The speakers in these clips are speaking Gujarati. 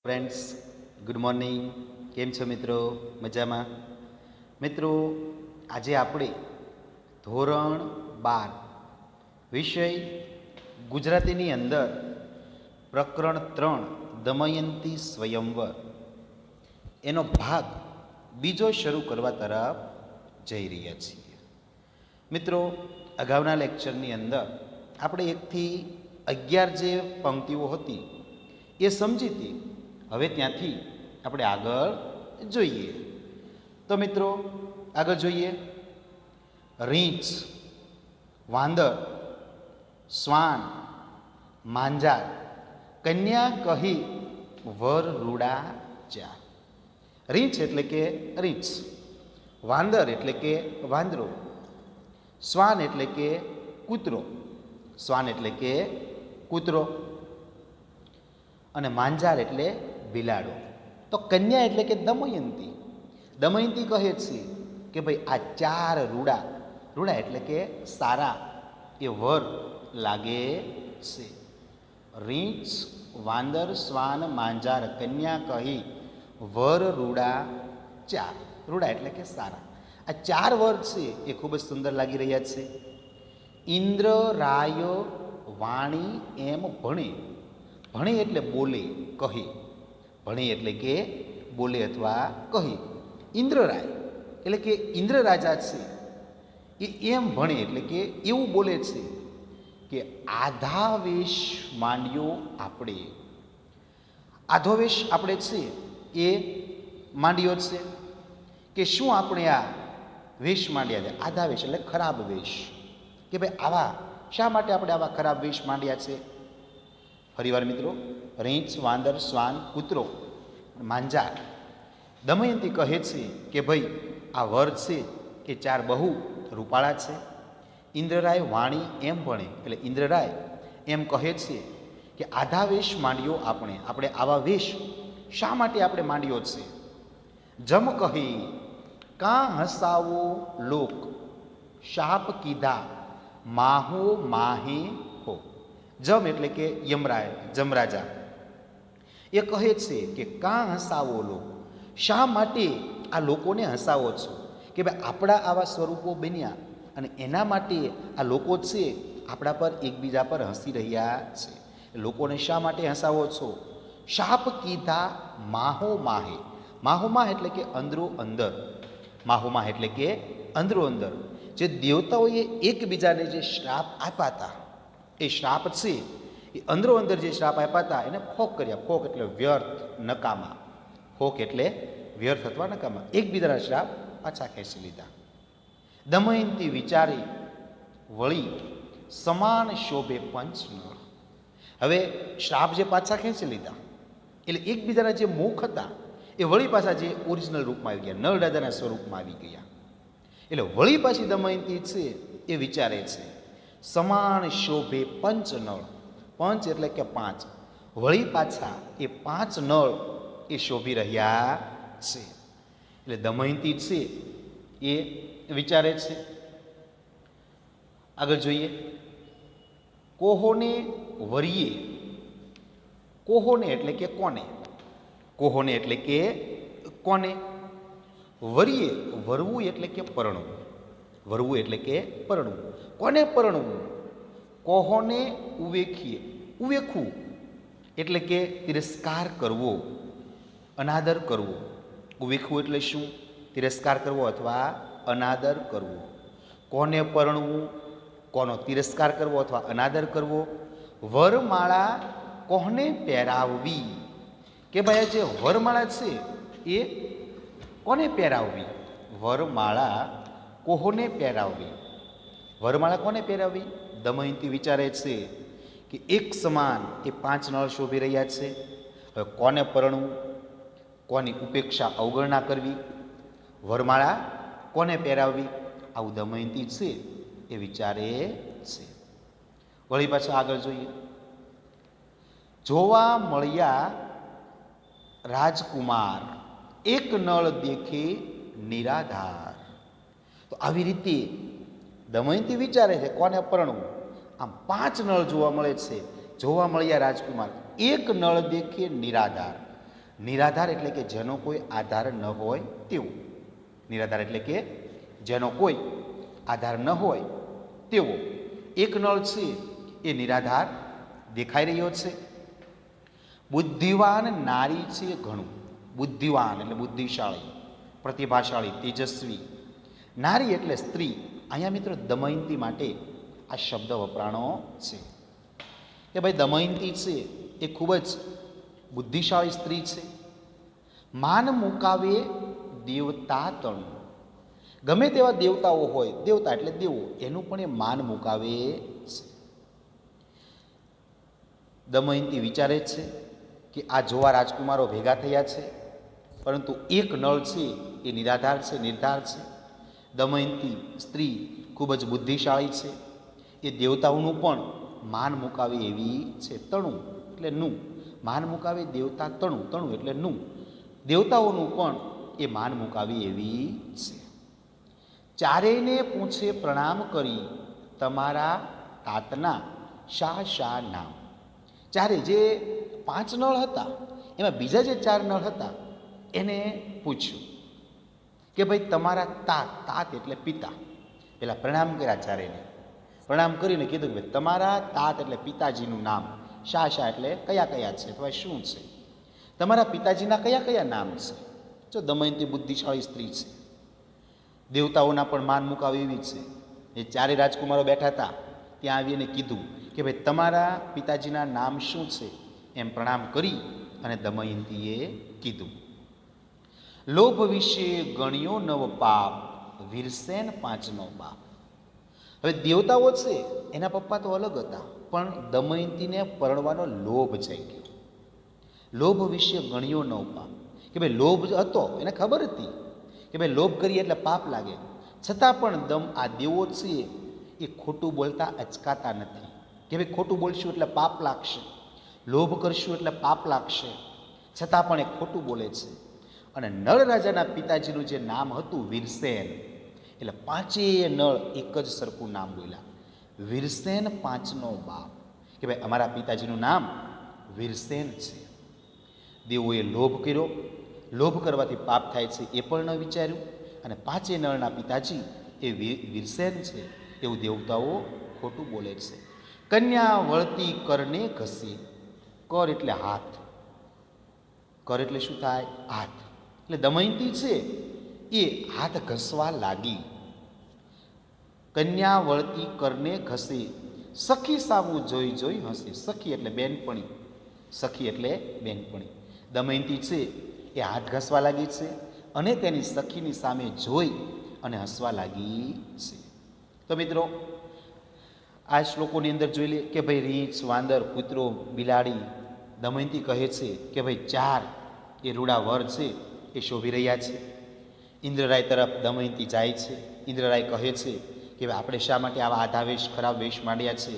Friends, good morning. કેમ છો મિત્રો? મજામાં? મિત્રો, આજે આપણે ધોરણ 12 વિષય ગુજરાતીની અંદર પ્રકરણ 3 દમયંતી સ્વયંવર એનો ભાગ બીજો શરૂ કરવા તરફ જઈ રહ્યા છીએ. મિત્રો, અગાઉના લેક્ચરની અંદર આપણે 1 થી 11 જે પંક્તિઓ હતી એ સમજી હતી. હવે ત્યાંથી આપણે આગળ જોઈએ. તો મિત્રો, આગળ જોઈએ. રીંછ, વાંદર, શ્વાન, માંજાર, કન્યા કહી વર રૂડા ચાર. રીંછ એટલે કે રીંછ, વાંદર એટલે કે વાંદરો, શ્વાન એટલે કે કૂતરો, શ્વાન એટલે કે કૂતરો, અને માંજાર એટલે બિલાડો. તો કન્યા એટલે કે દમયંતી. દમયંતી કહે છે કે ભાઈ આ 4 રૂડા, રૂડા એટલે કે સારા, એ વર લાગે છે. રીંછ, વાંદર, શ્વાન, માંજાર, કન્યા કહી વર રૂડા ચાર. રૂડા એટલે કે સારા. આ 4 વર છે એ ખૂબ જ સુંદર લાગી રહ્યા છે. ઇન્દ્ર રાય વાણી એમ ભણે. ભણે એટલે બોલે, કહે. ભણે એટલે કે બોલે અથવા કહે. ઇન્દ્રરાય એટલે કે ઇન્દ્ર રાજા છે એ એમ ભણે એટલે કે એવું બોલે છે કે આધાવેશ માંડ્યો આપણે. આધોવેશ આપણે છે એ માંડ્યો છે કે શું આપણે આ વેશ માંડ્યા છે. આધાવેશ એટલે ખરાબ વેશ, કે ભાઈ આવા શા માટે આપણે આવા ખરાબ વેશ માંડ્યા છે. ફરીવાર મિત્રો, રીંછ, વાંદર, શ્વાન, કૂતરો, માંજાર. દમયંતી કહે છે કે ભાઈ આ વર છે એ 4 બહુ રૂપાળા છે. ઇન્દ્રરાય વાણી એમ ભણે એટલે ઇન્દ્રરાય એમ કહે છે કે આધાવેશ માંડ્યો આપણે. આપણે આવા વેશ શા માટે આપણે માંડ્યો છે. જમ કહી કાં હસાવો લોક, શાપ કીધા માહો માહે હો. જમ એટલે કે યમરાય, જમરાજા, એ કહે છે કે કાં હસાવો લોક, શા માટે આ લોકોને હસાવો છો. કે ભાઈ આપણા આવા સ્વરૂપો બન્યા અને એના માટે આ લોકો છે આપણા પર એકબીજા પર હસી રહ્યા છે. લોકોને શા માટે હસાવો છો. શાપ કીધા માહો માહે. માહો માહ એટલે કે અંદરો અંદર. માહો માહ એટલે કે અંદરો અંદર. જે દેવતાઓએ એકબીજાને જે શ્રાપ આપ્યા હતા, એ શ્રાપ છે એ અંદરો અંદર જે શ્રાપ આપ્યા હતા એને ફોક કર્યા. ફોક એટલે વ્યર્થ, નકામા. ફોક એટલે વ્યર્થ અથવા નકામા. એકબીજાના શ્રાપ પાછા ખેંચી લીધા. દમયંતી વિચારી વળી સમાન શોભે પંચ નળ. હવે શ્રાપ જે પાછા ખેંચી લીધા એટલે એકબીજાના જે મુખ હતા એ વળી પાછા જે ઓરિજિનલ રૂપમાં આવી ગયા, નળ રાજાના સ્વરૂપમાં આવી ગયા. એટલે વળી પાછી દમયંતી છે એ વિચારે છે સમાન શોભે પંચ નળ. પંચ એટલે કે 5. વળી પાછા એ 5 નળ એ શોભી રહ્યા છે. એટલે દમયંતી છે એ વિચારે છે. આગળ જોઈએ. કોહોને વરીએ. કોહોને એટલે કે કોને. કોહોને એટલે કે કોને. વરીએ, વરવું એટલે કે પરણવું. વરવું એટલે કે પરણવું. કોને પરણવું. કોહોને ઉવેખીએ. ઉવેખવું એટલે કે તિરસ્કાર કરવો, અનાદર કરવો. ઉવેખવું એટલે શું. તિરસ્કાર કરવો અથવા અનાદર કરવો. કોને પરણવું, કોનો તિરસ્કાર કરવો અથવા અનાદર કરવો. વરમાળા કોને પહેરાવવી. કે ભાઈ જે વરમાળા છે એ કોને પહેરાવવી. વરમાળા કોને પહેરાવવી. વરમાળા કોને પહેરાવવી. દમયંતી વિચારે છે કે એક સમાન એ 5 નળ શોભી રહ્યા છે. હવે કોને પરણવું, કોની ઉપેક્ષા અવગણના કરવી, વરમાળા કોને પહેરાવવી, આવું દમયંતી છે એ વિચારે છે. વળી પાછા આગળ જોઈએ. જોવા મળ્યા રાજકુમાર એક નળ દેખે નિરાધાર. તો આવી રીતે દમયંતી વિચારે છે કોને પરણવું. આમ 5 નળ જોવા મળે છે. જોવા મળ્યા રાજકુમાર એક નળ દેખે નિરાધાર. નિરાધાર એટલે કે જેનો કોઈ આધાર ન હોય તેવું. નિરાધાર એટલે કે જેનો કોઈ આધાર ન હોય તેવો એક નળ છે એ નિરાધાર દેખાઈ રહ્યો છે. બુદ્ધિવાન નારી છે ઘણું. બુદ્ધિવાન એટલે બુદ્ધિશાળી, પ્રતિભાશાળી, તેજસ્વી. નારી એટલે સ્ત્રી. અહીંયા મિત્રો દમયંતી માટે આ શબ્દ વપરાણો છે કે ભાઈ દમયંતી છે એ ખૂબ જ બુદ્ધિશાળી સ્ત્રી છે. માન મુકાવે દેવતા તણું. ગમે તેવા દેવતાઓ હોય, દેવતા એટલે દેવો, એનું પણ એ માન મુકાવે છે. દમયંતી વિચારે છે કે આ જોવા રાજકુમારો ભેગા થયા છે, પરંતુ એક નળ છે એ નિરાધાર છે, નિર્ધાર છે. દમયંતી સ્ત્રી ખૂબ જ બુદ્ધિશાળી છે. એ દેવતાઓનું પણ માન મુકાવે એવી છે. તણું એટલે નું, માન મુકાવે દેવતા તણું, તણું એટલે નું, દેવતાઓનું પણ એ માન મુકાવે એવી છે. ચારેયને પૂછે પ્રણામ કરી તમારા તાતના શા શા નામ. ચારે જે 5 નળ હતા એમાં બીજા જે 4 નળ હતા એને પૂછ્યું કે ભાઈ તમારા તાત, તાત એટલે પિતા, પેલા પ્રણામ કર્યા ચારેને. પ્રણામ કરીને કીધું કે ભાઈ તમારા તાત એટલે પિતાજીનું નામ, શા શા એટલે કયા કયા છે અથવા શું છે, તમારા પિતાજીના કયા કયા નામ છે. જો દમયંતી બુદ્ધિશાળી સ્ત્રી છે, દેવતાઓના પણ માન મુકાવે એવી છે. એ ચારે રાજકુમારો બેઠા હતા ત્યાં આવીને કીધું કે ભાઈ તમારા પિતાજીના નામ શું છે, એમ પ્રણામ કરી અને દમયંતીએ કીધું. લોભ વિશે ગણ્યો નવ પાપ, વીરસેન 5નો બાપ. હવે દેવતાઓ છે એના પપ્પા તો અલગ હતા, પણ દમયંતીને પરણવાનો લોભ જઈ ગયો. લોભ વિશે ગણ્યો નવ પાપ, કે ભાઈ લોભ હતો, એને ખબર હતી કે ભાઈ લોભ કરીએ એટલે પાપ લાગે, છતાં પણ આ દેવો છે એ ખોટું બોલતા અચકાતા નથી કે ભાઈ ખોટું બોલશું એટલે પાપ લાગશે, લોભ કરશું એટલે પાપ લાગશે, છતાં પણ એ ખોટું બોલે છે. અને નળ રાજાના પિતાજીનું જે નામ હતું વીરસેન, એટલે 5 નળ એક જ સરખું નામ બોલ્યા, વીરસેન 5નો બાપ, કે ભાઈ અમારા પિતાજીનું નામ વીરસેન છે. દેવોએ લોભ કર્યો, લોભ કરવાથી પાપ થાય છે એ પણ ન વિચાર્યું, અને 5 નળના પિતાજી એ વીરસેન છે એવું દેવતાઓ ખોટું બોલે છે. કન્યા વળતી કરને ઘસી. કર એટલે હાથ, કર એટલે શું થાય? હાથ. એટલે દમયંતી છે એ હાથ ઘસવા લાગી. કન્યા વળતી કરને ઘસી, સખી સામું જોઈ જોઈ હસી. સખી એટલે બેનપણી, સખી એટલે બેનપણી. દમયંતી છે એ હાથ ઘસવા લાગી છે અને તેની સખીની સામે જોઈ અને હસવા લાગી છે. તો મિત્રો આ શ્લોકોની અંદર જોઈ લે કે ભાઈ રીંછ, વાંદર, કૂતરો, બિલાડી, દમયંતી કહે છે કે ભાઈ 4 એ રૂડા વર છે એ શોભી રહ્યા છે. ઇન્દ્રરાય તરફ દમયંતી જાય છે. ઇન્દ્રરાય કહે છે કે આપણે શા માટે આવા આધાવેશ, ખરાબ વેશ માંડ્યા છે.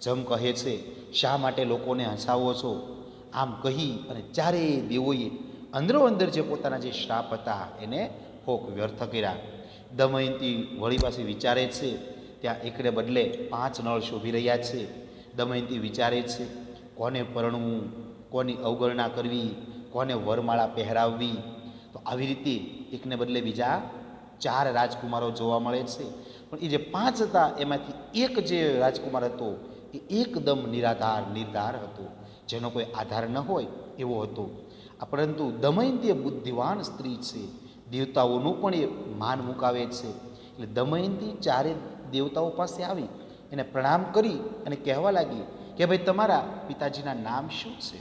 જમ કહે છે શા માટે લોકોને હસાવો છો. આમ કહી અને 4 દેવોએ અંદરો અંદર જે પોતાના જે શ્રાપ હતા એને ફોક વ્યર્થ કર્યા. દમયંતી વળી પાછી વિચારે છે, ત્યાં એકને બદલે 5 નળ શોભી રહ્યા છે. દમયંતી વિચારે છે કોને પરણવું, કોની અવગણના કરવી, કોને વરમાળા પહેરાવવી. તો આવી રીતે એકને બદલે બીજા 4 રાજકુમારો જોવા મળે છે. પણ એ જે 5 હતા એમાંથી એક જે રાજકુમાર હતો એ એકદમ નિરાધાર, નિર્ધાર હતો, જેનો કોઈ આધાર ન હોય એવો હતો. પરંતુ દમયંતી એ બુદ્ધિવાન સ્ત્રી છે, દેવતાઓનું પણ એ માન મુકાવે છે. એટલે દમયંતી 4 દેવતાઓ પાસે આવી એને પ્રણામ કરી અને કહેવા લાગી કે ભાઈ તમારા પિતાજીના નામ શું છે.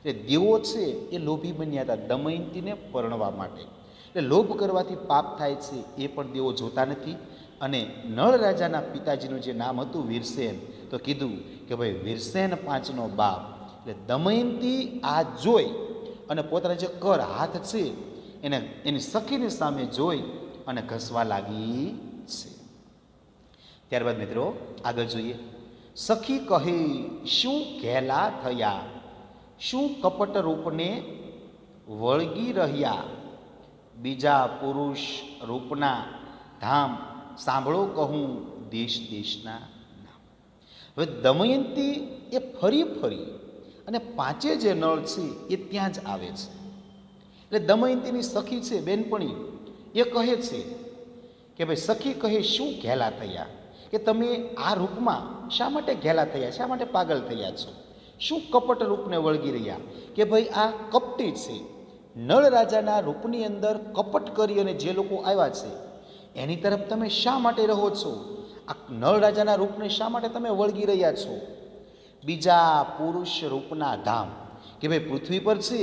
એટલે દેવો છે એ લોભી બન્યા હતા દમયંતીને પરણવા માટે. એટલે લોભ કરવાથી પાપ થાય છે એ પણ દેવો જોતા નથી. અને નળ રાજાના પિતાજીનું જે નામ હતું વીરસેન, તો કીધું કે ભાઈ વીરસેન 5નો બાપ. એટલે દમયંતી આ જોઈ અને પોતાના જે કર, હાથ છે એને એની સખીની સામે જોઈ અને ઘસવા લાગી છે. ત્યારબાદ મિત્રો આગળ જોઈએ. સખી કહે શું ઘેલા થયા, શું કપટ રૂપને વળગી રહ્યા, બીજા પુરુષ રૂપના ધામ સાંભળો કહું દેશ દેશના નામ. હવે દમયંતી એ ફરી ફરી અને 5 જે નળ છે એ ત્યાં જ આવે છે. એટલે દમયંતીની સખી છે બેનપણી, એ કહે છે કે ભાઈ સખી કહે શું ઘેલા થયા, કે તમે આ રૂપમાં શા માટે ઘેલા થયા, શા માટે પાગલ થયા છો, શું કપટ રૂપને વળગી રહ્યા, કે ભાઈ આ કપટી છે. નળ રાજાના રૂપની અંદર કપટ કરી અને જે લોકો આવ્યા છે એની તરફ તમે શા માટે રહો છો, આ નળ રાજાના રૂપને શા માટે તમે વળગી રહ્યા છો. બીજા પુરુષ રૂપના ધામ, કે ભાઈ પૃથ્વી પર છે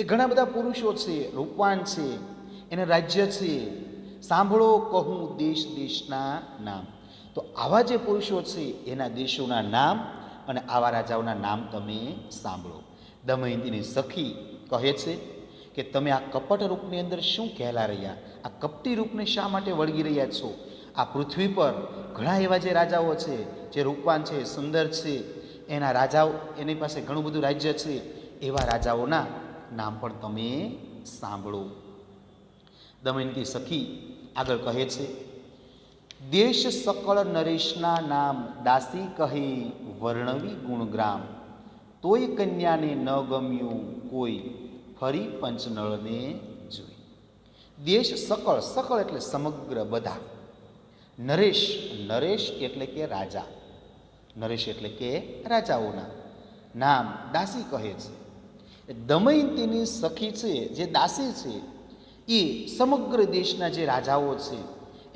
એ ઘણા બધા પુરુષો છે, રૂપવાન છે, એને રાજ્ય છે. સાંભળો કહું દેશ દેશના નામ, તો આવા જે પુરુષો છે એના દેશોના નામ અને આવા રાજાઓના નામ તમે સાંભળો. દમયંતીની સખી કહે છે કે તમે આ કપટ રૂપની અંદર શું કહેલા રહ્યા, આ કપટી રૂપને શા માટે વળગી રહ્યા છો. આ પૃથ્વી પર ઘણા એવા જે રાજાઓ છે, જે રૂપવાન છે, સુંદર છે, એના રાજાઓ, એની પાસે ઘણું બધું રાજ્ય છે, એવા રાજાઓના નામ પણ તમે સાંભળો. દમયંતી સખી આગળ કહે છે, દેશ સકળ નરેશના નામ દાસી કહે વર્ણવી ગુણગ્રામ, તોય કન્યાને ન ગમ્યું કોઈ ફરી પંચનળને જોઈ. દેશ સકળ, સકળ એટલે સમગ્ર બધા, નરેશ, નરેશ એટલે કે રાજા, નરેશ એટલે કે રાજાઓના નામ દાસી કહે છે. દમયંતીની સખી છે જે દાસી છે એ સમગ્ર દેશના જે રાજાઓ છે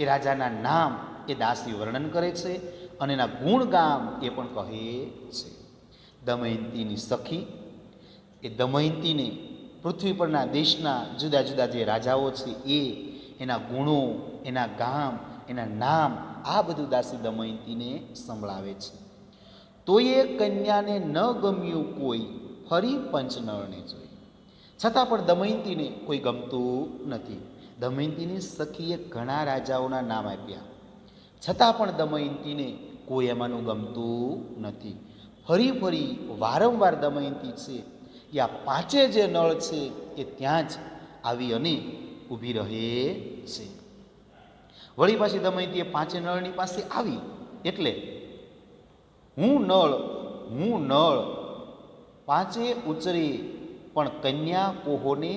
એ રાજાના નામ એ દાસી વર્ણન કરે છે અને એના ગુણગામ એ પણ કહે છે. દમયંતીની સખી એ દમયંતીને પૃથ્વી પરના દેશના જુદા જુદા જે રાજાઓ છે એ એના ગુણો, એના ગામ, એના નામ, આ બધું દાસી દમયંતીને સંભળાવે છે. તો એ કન્યાને ન ગમ્યું કોઈ ફરી પંચનળને જોઈ, છતાં પણ દમયંતીને કોઈ ગમતું નથી. દમયંતીની સખીએ ઘણા રાજાઓના નામ આપ્યા, છતાં પણ દમયંતીને કોઈ એમાંનું ગમતું નથી. ફરી ફરી વારંવાર દમયંતી છે એ આ પાંચે જે નળ છે એ ત્યાં જ આવી અને ઊભી રહે છે. વળી પાછી દમયંતીએ પાંચે નળની પાસે આવી એટલે હું નળ પાંચે ઉચરે પણ કન્યા કોહોને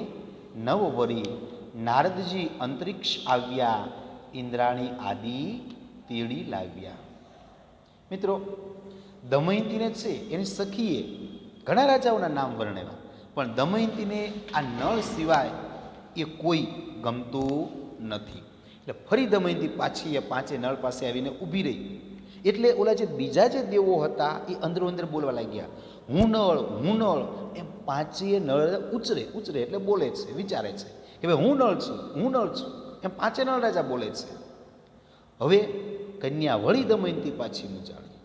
નવ વરી, નારદજી અંતરિક્ષ આવ્યા ઇન્દ્રાણી આદિ તેડી લાવ્યા. મિત્રો, દમયંતીને છે એની સખીએ ઘણા રાજાઓના નામ વર્ણવ્યા, પણ દમયંતીને આ નળ સિવાય એ કોઈ ગમતું નથી. એટલે ફરી દમયંતી પાછી એ પાંચે નળ પાસે આવીને ઊભી રહી. એટલે ઓલા જે બીજા જે દેવો હતા એ અંદરો અંદર બોલવા લાગ્યા, હું નળ, એમ પાંચે નળ ઉચરે એટલે બોલે છે, વિચારે છે કે ભાઈ હું નળ છું, એમ પાંચે નળ રાજા બોલે છે. હવે કન્યા વળી દમયંતી પાછી મૂંઝાણી,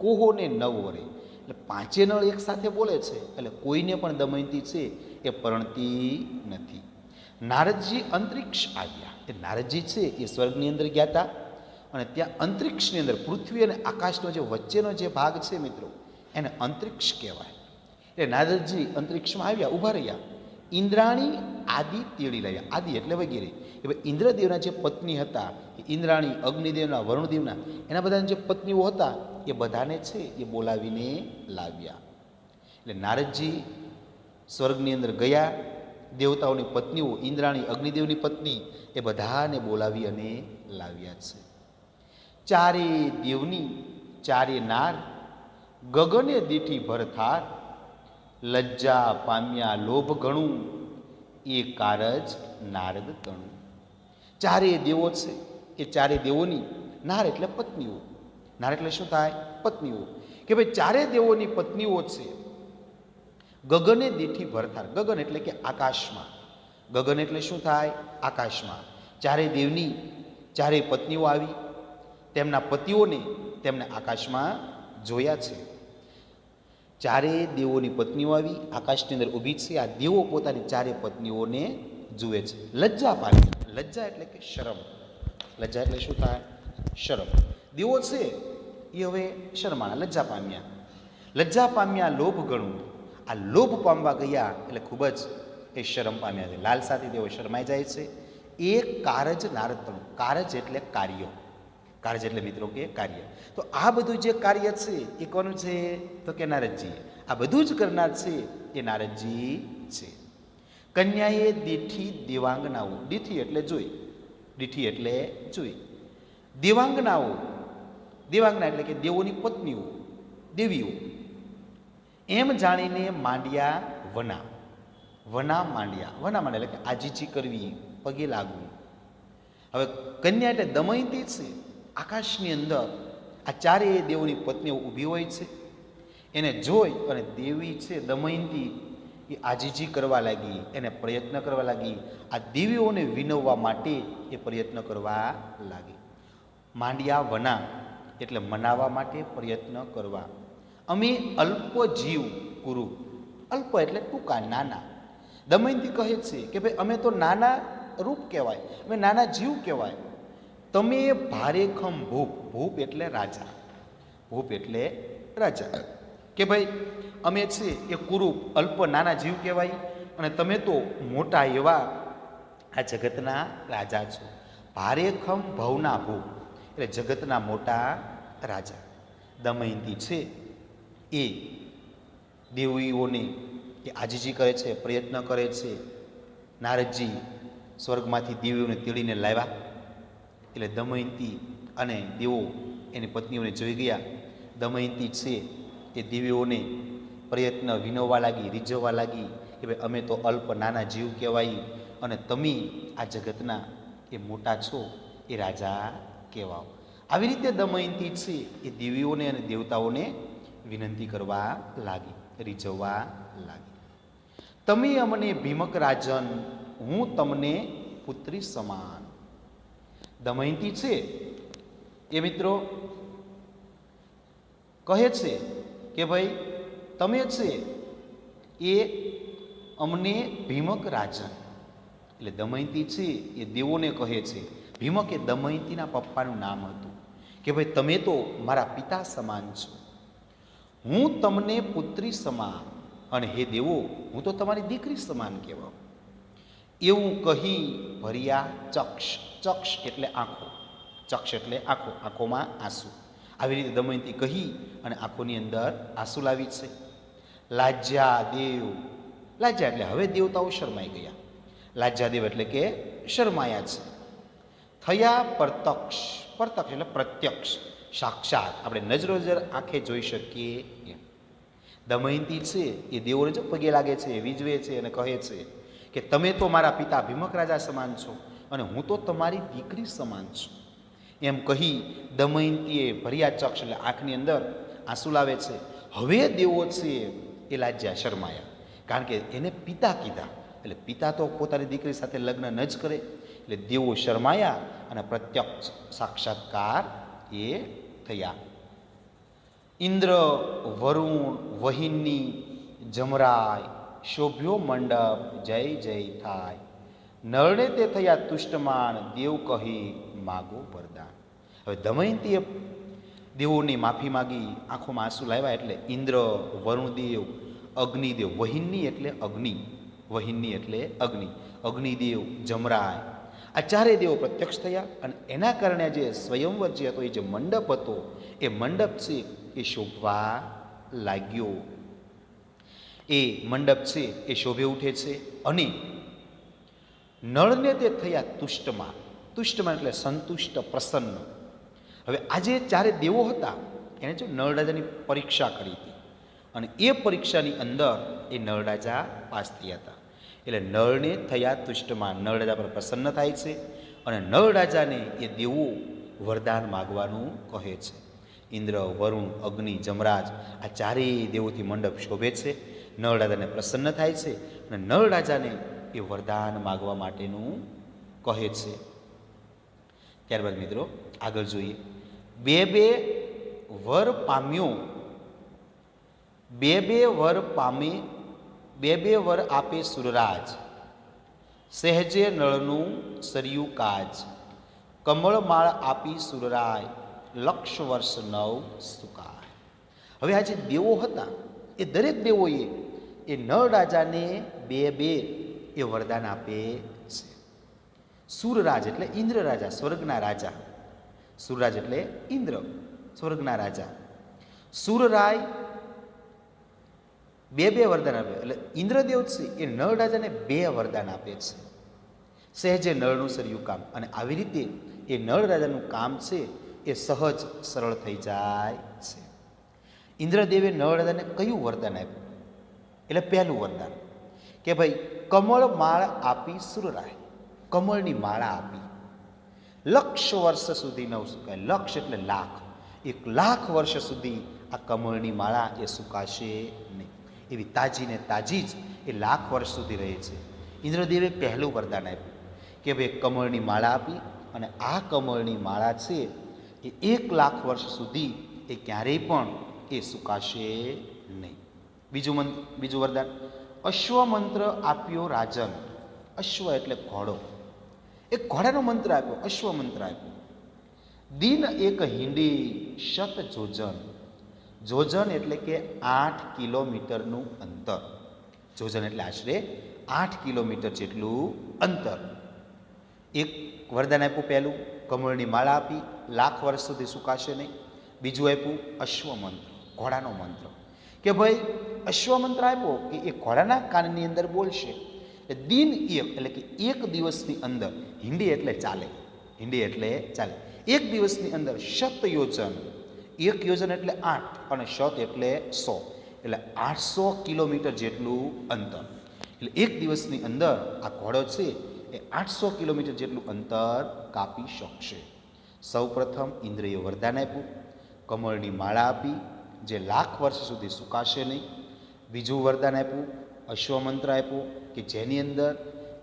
કોહોને નવ વરે, એટલે પાંચે નળ એક સાથે બોલે છે એટલે કોઈને પણ દમયંતી છે એ પરણતી નથી. નારદજી અંતરિક્ષ આવ્યા, એ નારદજી છે એ સ્વર્ગની અંદર ગયા હતા અને ત્યાં અંતરિક્ષની અંદર પૃથ્વી અને આકાશનો જે વચ્ચેનો જે ભાગ છે મિત્રો એને અંતરિક્ષ કહેવાય. એટલે નારદજી અંતરિક્ષમાં આવ્યા, ઊભા રહ્યા. ઇન્દ્રાણી આદિ તેડી લાવ્યા, આદિ એટલે વગેરે. એ ભાઈ ઇન્દ્રદેવના જે પત્ની હતા, એ ઇન્દ્રાણી, અગ્નિદેવના, વરુણદેવના, એના બધાના જે પત્નીઓ હતા એ બધાને છે એ બોલાવીને લાવ્યા. એટલે નારદજી સ્વર્ગની અંદર ગયા, દેવતાઓની પત્નીઓ, ઇન્દ્રાણી, અગ્નિદેવની પત્ની, એ બધાને બોલાવી અને લાવ્યા છે. ચારે દેવની ચારે નાર, ગગને દીઠી ભરથાર, લજ્જા પામ્યા લોભ ઘણું, એ કારજ નારદ તણું. ચારે દેવો છે એ ચારે દેવોની નાર એટલે પત્નીઓ, નાર એટલે શું થાય? પત્નીઓ. કે ભાઈ ચારે દેવોની પત્નીઓ છે ગગને દીઠી ભરથાર, ગગન એટલે કે આકાશમાં, ગગન એટલે શું થાય? આકાશમાં. ચારે દેવની ચારે પત્નીઓ આવી, તેમના પતિઓને તેમને આકાશમાં જોયા છે. ચારે દેવોની પત્નીઓ આવી આકાશની અંદર ઊભી છે, આ દેવો પોતાની ચારે પત્નીઓને જુએ છે. લજ્જા પામી, લજ્જા એટલે કે શરમ, લજ્જા એટલે શું થાય? શરમ. દેવો છે એ હવે શરમાણા, લજ્જા પામ્યા. લજ્જા પામ્યા લોભ ઘણું, આ લોભ પામવા ગયા એટલે ખૂબ જ એ શરમ પામ્યા છે, લાલસાથી તેઓ શરમાઈ જાય છે. એ કારજ નારદતણું, કારજ એટલે કાર્ય, કારજ એટલે મિત્રો કે કાર્ય. તો આ બધું જે કાર્ય છે એ કોનું છે? તો કે નારદજી. આ બધું જ કરનાર છે એ નારદજી છે. કન્યાએ દીઠી દેવાંગનાઓ, દીઠી એટલે જોઈ, દીઠી એટલે જોઈ, દેવાંગનાઓ, દેવાંગના એટલે કે દેવોની પત્નીઓ, દેવીઓ, એમ જાણીને માંડ્યા વના, વના માંડ્યા, વના માંડ્યા એટલે કે આજીજી કરવી, પગે લાગવું. હવે કન્યા એટલે દમયંતી છે. આકાશની અંદર આ ચારેય દેવોની પત્નીઓ ઊભી હોય છે. એને જોઈ અને દેવી છે દમયંતી એ આજીજી કરવા લાગી, એને પ્રયત્ન કરવા લાગી, આ દેવીઓને વિનવવા માટે એ પ્રયત્ન કરવા લાગી. માંડ્યા વના એટલે મનાવવા માટે પ્રયત્ન કરવા. અમે અલ્પ જીવ કુરુ, અલ્પ એટલે ટૂંકા, નાના. દમયંતી કહે છે કે ભાઈ અમે તો નાના રૂપ કહેવાય, અમે નાના જીવ કહેવાય. તમે ભારેખમ ભૂપ, ભૂપ એટલે રાજા, ભૂપ એટલે રાજા, કે ભાઈ અમે છે એ કુરૂપ અલ્પ નાના જીવ કહેવાય અને તમે તો મોટા એવા આ જગતના રાજા છો. ભારેખમ ભવના ભૂપ એટલે જગતના મોટા રાજા. દમયંતી છે એ દેવીઓને એ આજીજી કરે છે, પ્રયત્ન કરે છે. નારદજી સ્વર્ગમાંથી દેવીઓને તેડીને લાવ્યા એટલે દમયંતી અને દેવો એની પત્નીઓને જોઈ ગયા. દમયંતી છે એ દેવીઓને પ્રયત્ન વિનવવા લાગી, રીઝવવા લાગી કે ભાઈ અમે તો અલ્પ નાના જીવ કહેવાય અને તમે આ જગતના એ મોટા છો, એ રાજા કહેવાઓ. આવી રીતે દમયંતી છે એ દેવીઓને અને દેવતાઓને વિનંતી કરવા લાગી, રીઝવવા લાગી. તમે અમને ભીમક રાજન, હું તમને પુત્રી સમાન. દમયંતી છે એ મિત્રો કહે છે કે ભાઈ તમે છે એ અમને ભીમક રાજન, એટલે દમયંતી છે એ દેવોને કહે છે. ભીમક એ દમયંતીના પપ્પાનું નામ હતું કે ભાઈ તમે તો મારા પિતા સમાન છો, હું તમને પુત્રી સમાન અને હે દેવો હું તો તમારી દીકરી સમાન કહેવાઉં. એવું કહી ભર્યા ચક્ષ, ચક્ષ એટલે આંખો, ચક્ષ એટલે આંખો, આંખોમાં આંસુ. આવી રીતે દમયંતી કહી અને આંખોની અંદર આંસુ લાવી છે. લાજ્યા દેવ, લાજ્યા એટલે હવે દેવતાઓ શરમાઈ ગયા. લાજ્યા દેવ એટલે કે શરમાયા છે. થયા પ્રત્યક્ષ, પ્રત્યક્ષ એટલે પ્રત્યક્ષ, સાક્ષાત, આપણે નજરોજર આંખે જોઈ શકીએ એમ. દમયંતી છે એ દેવોને જો પગે લાગે છે, વિજવે છે અને કહે છે કે તમે તો મારા પિતા ભીમક રાજા સમાન છો અને હું તો તમારી દીકરી સમાન છું. એમ કહી દમયંતીએ ભર્યા ચક્ષ એટલે આંખની અંદર આંસુ લાવે છે. હવે દેવો છે એ લાજ્યા, શરમાયા, કારણ કે એને પિતા કીધા એટલે પિતા તો પોતાની દીકરી સાથે લગ્ન ન જ કરે. એટલે દેવો શરમાયા અને પ્રત્યક્ષ સાક્ષાત્કાર એ થયા. ઇન્દ્ર, વરુણ, વહિની, જમરાય શોભ્યો મંડપ, જય જય થાય. નળને તે થયા તુષ્ટમાન, દેવ કહી માગો વરદાન. હવે દમયંતીએ દેવોની માફી માગી, આંખોમાં આંસુ લાવ્યા એટલે ઇન્દ્ર, વરુણદેવ, અગ્નિદેવ, વહિની એટલે અગ્નિ, વહિની એટલે અગ્નિ, અગ્નિદેવ, જમરાય, આ ચારેય દેવો પ્રત્યક્ષ થયા અને એના કારણે જે સ્વયંવર જે હતો, એ જે મંડપ હતો, એ મંડપ છે એ શોભવા લાગ્યો. એ મંડપ છે એ શોભે ઉઠે છે અને નળને તે થયા તુષ્ટમાં, તુષ્ટમાં એટલે સંતુષ્ટ, પ્રસન્ન. હવે આજે ચારે દેવો હતા એને જો નળ રાજાની પરીક્ષા કરી હતી અને એ પરીક્ષાની અંદર એ નળ રાજા પાસ થયા હતા. એટલે નળને થયા તુષ્ટમાં, નળ રાજા પર પ્રસન્ન થાય છે અને નળ રાજાને એ દેવો વરદાન માગવાનું કહે છે. ઇન્દ્ર, વરુણ, અગ્નિ, જમરાજ આ ચારેય દેવોથી મંડપ શોભે છે. નળ રાજાને પ્રસન્ન થાય છે અને નળ રાજાને એ વરદાન માગવા માટેનું કહે છે. ત્યારબાદ મિત્રો આગળ જોઈએ. બે બે વર પામ્યો, બે બે વર પામે, બે બે વર આપે સુરરાજ, સહેજે નળનું સરયું કાજ, કમળમાળ આપી સુરરાય, લક્ષ વર્ષ નવ સુકાય. હવે આ જે દેવો હતા એ દરેક દેવોએ એ નળ રાજાને બે બે એ વરદાન આપે છે. સુરરાજ એટલે ઇન્દ્ર રાજા, સ્વર્ગના રાજા. સુરરાજ એટલે ઇન્દ્ર, સ્વર્ગના રાજા. સુરરાય બે બે વરદાન આપે. એટલે ઇન્દ્રદેવ છે એ નળ રાજાને બે વરદાન આપે છે. સહેજે નળનું સરયું કામ, અને આવી રીતે એ નળ રાજાનું કામ છે એ સહજ સરળ થઈ જાય છે. ઇન્દ્રદેવે નળ રાજાને કયું વરદાન આપ્યું? એટલે પહેલું વરદાન કે ભાઈ કમળ માળ આપી સુરરાય, કમળની માળા આપી. લક્ષ વર્ષ સુધી ન સુકાય. લક્ષ એટલે લાખ. 1,00,000 વર્ષ સુધી આ કમળની માળા એ સુકાશે નહીં. એવી તાજી ને તાજી જ એ 1,00,000 વર્ષ સુધી રહે છે. ઇન્દ્રદેવે પહેલું વરદાન આપ્યું કે ભાઈ કમળની માળા આપી, અને આ કમળની માળા છે એ 1,00,000 વર્ષ સુધી એ ક્યારેય પણ એ સુકાશે નહીં. બીજું વરદાન અશ્વ મંત્ર આપ્યો રાજન. અશ્વ એટલે ઘોડો. એક ઘોડાનો મંત્ર આપ્યો, અશ્વ મંત્ર આપ્યો. દિન એક હિંડી શત જોજન. જોજન એટલે કે 8 કિલોમીટરનું અંતર. જોજન એટલે આશરે 8 કિલોમીટર જેટલું અંતર. એક વરદાન આપ્યું પહેલું, કમળની માળા આપી, 1,00,000 વર્ષ સુધી સુકાશે નહીં. બીજું આપ્યું અશ્વ મંત્ર, ઘોડાનો મંત્ર, કે ભાઈ અશ્વ મંત્ર આપ્યો કે એ ઘોડાના કાનની અંદર બોલશે. દિન એક એટલે કે એક દિવસની અંદર, હિંડી એટલે ચાલે, હિંડી એટલે ચાલે, એક દિવસની અંદર શત યોજન, એક યોજન એટલે 8 અને શત એટલે 100, એટલે 800 કિલોમીટર જેટલું અંતર. એટલે એક દિવસની અંદર આ ઘોડો છે એ 800 કિલોમીટર જેટલું અંતર કાપી શકશે. સૌ પ્રથમ ઇન્દ્રએ વરદાન આપ્યું, કમળની માળા આપી, જે 1,00,000 વર્ષ સુધી સુકાશે નહીં. બીજું વરદાન આપ્યું, અશ્વમંત્ર આપ્યો કે જેની અંદર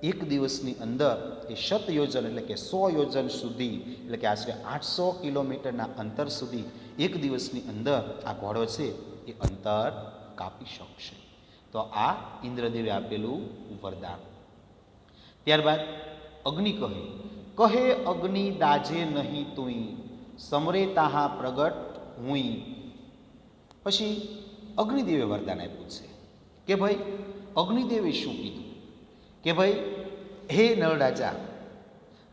એક દિવસની અંદર એ શત યોજન એટલે કે 100 યોજન સુધી, એટલે કે આશરે 800 કિલોમીટરના અંતર સુધી એક દિવસની અંદર આ ઘોડો છે એ અંતર કાપી શકશે. તો આ ઇન્દ્રદેવે આપેલું વરદાન. ત્યારબાદ અગ્નિ કહે અગ્નિ દાજે નહીં તુંઈ, સમરે તાહા પ્રગટ હુંઈ. પછી અગ્નિદેવે વરદાન આપ્યું છે કે ભાઈ અગ્નિદેવે શું કીધું કે ભાઈ હે નળ રાજા,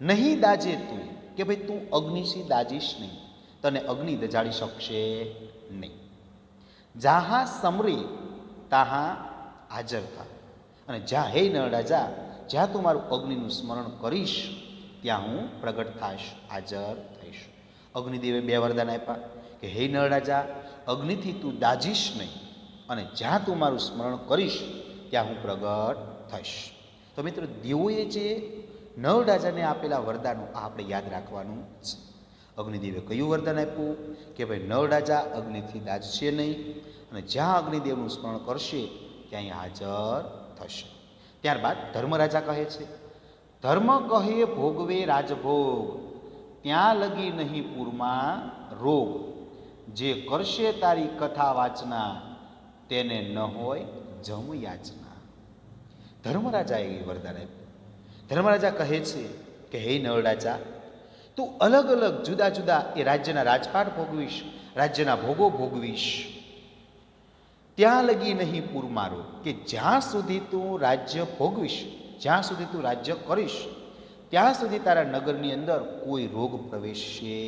નહીં દાજે તું, કે ભાઈ તું અગ્નિથી દાજીશ નહીં, તને અગ્નિ દજાડી શકશે નહીં. જાહા સમરે તાહા હાજર થા, અને જ્યાં હે નળ રાજા, જ્યાં તું મારું અગ્નિનું સ્મરણ કરીશ ત્યાં હું પ્રગટ થાશ, હાજર થઈશ. અગ્નિદેવે બે વરદાન આપ્યા કે હે નળ રાજા, અગ્નિથી તું દાજીશ નહીં, અને જ્યાં તું મારું સ્મરણ કરીશ ત્યાં હું પ્રગટ થઈશ. તો મિત્રો, દેવોએ જે નળ રાજાને આપેલા વરદાનો આ આપણે યાદ રાખવાનું છે. અગ્નિદેવે કયું વરદાન આપ્યું કે ભાઈ નળ રાજા અગ્નિથી દાજશે નહીં, અને જ્યાં અગ્નિદેવનું સ્મરણ કરશે ત્યાં હાજર થશે. ત્યારબાદ ધર્મરાજા કહે છે, ધર્મ કહે ભોગવે રાજભોગ, ત્યાં લગી નહીં પૂરમાં રોગ, જે કરશે તારી કથા વાચના, તેને ન હોય જમ યાચના. ધર્મરાજાએ એ વરદાન આપ્યું. ધર્મરાજા કહે છે કે હે નળ રાજા, તું અલગ અલગ જુદા જુદા એ રાજ્યના રાજપાટ ભોગવીશ, રાજ્યના ભોગો ભોગવીશ, ત્યાં લગી નહીં પૂરમાં રોગ, કે જ્યાં સુધી તું રાજ્ય ભોગવીશ, જ્યાં સુધી તું રાજ્ય કરીશ ત્યાં સુધી તારા નગરની અંદર કોઈ રોગ પ્રવેશશે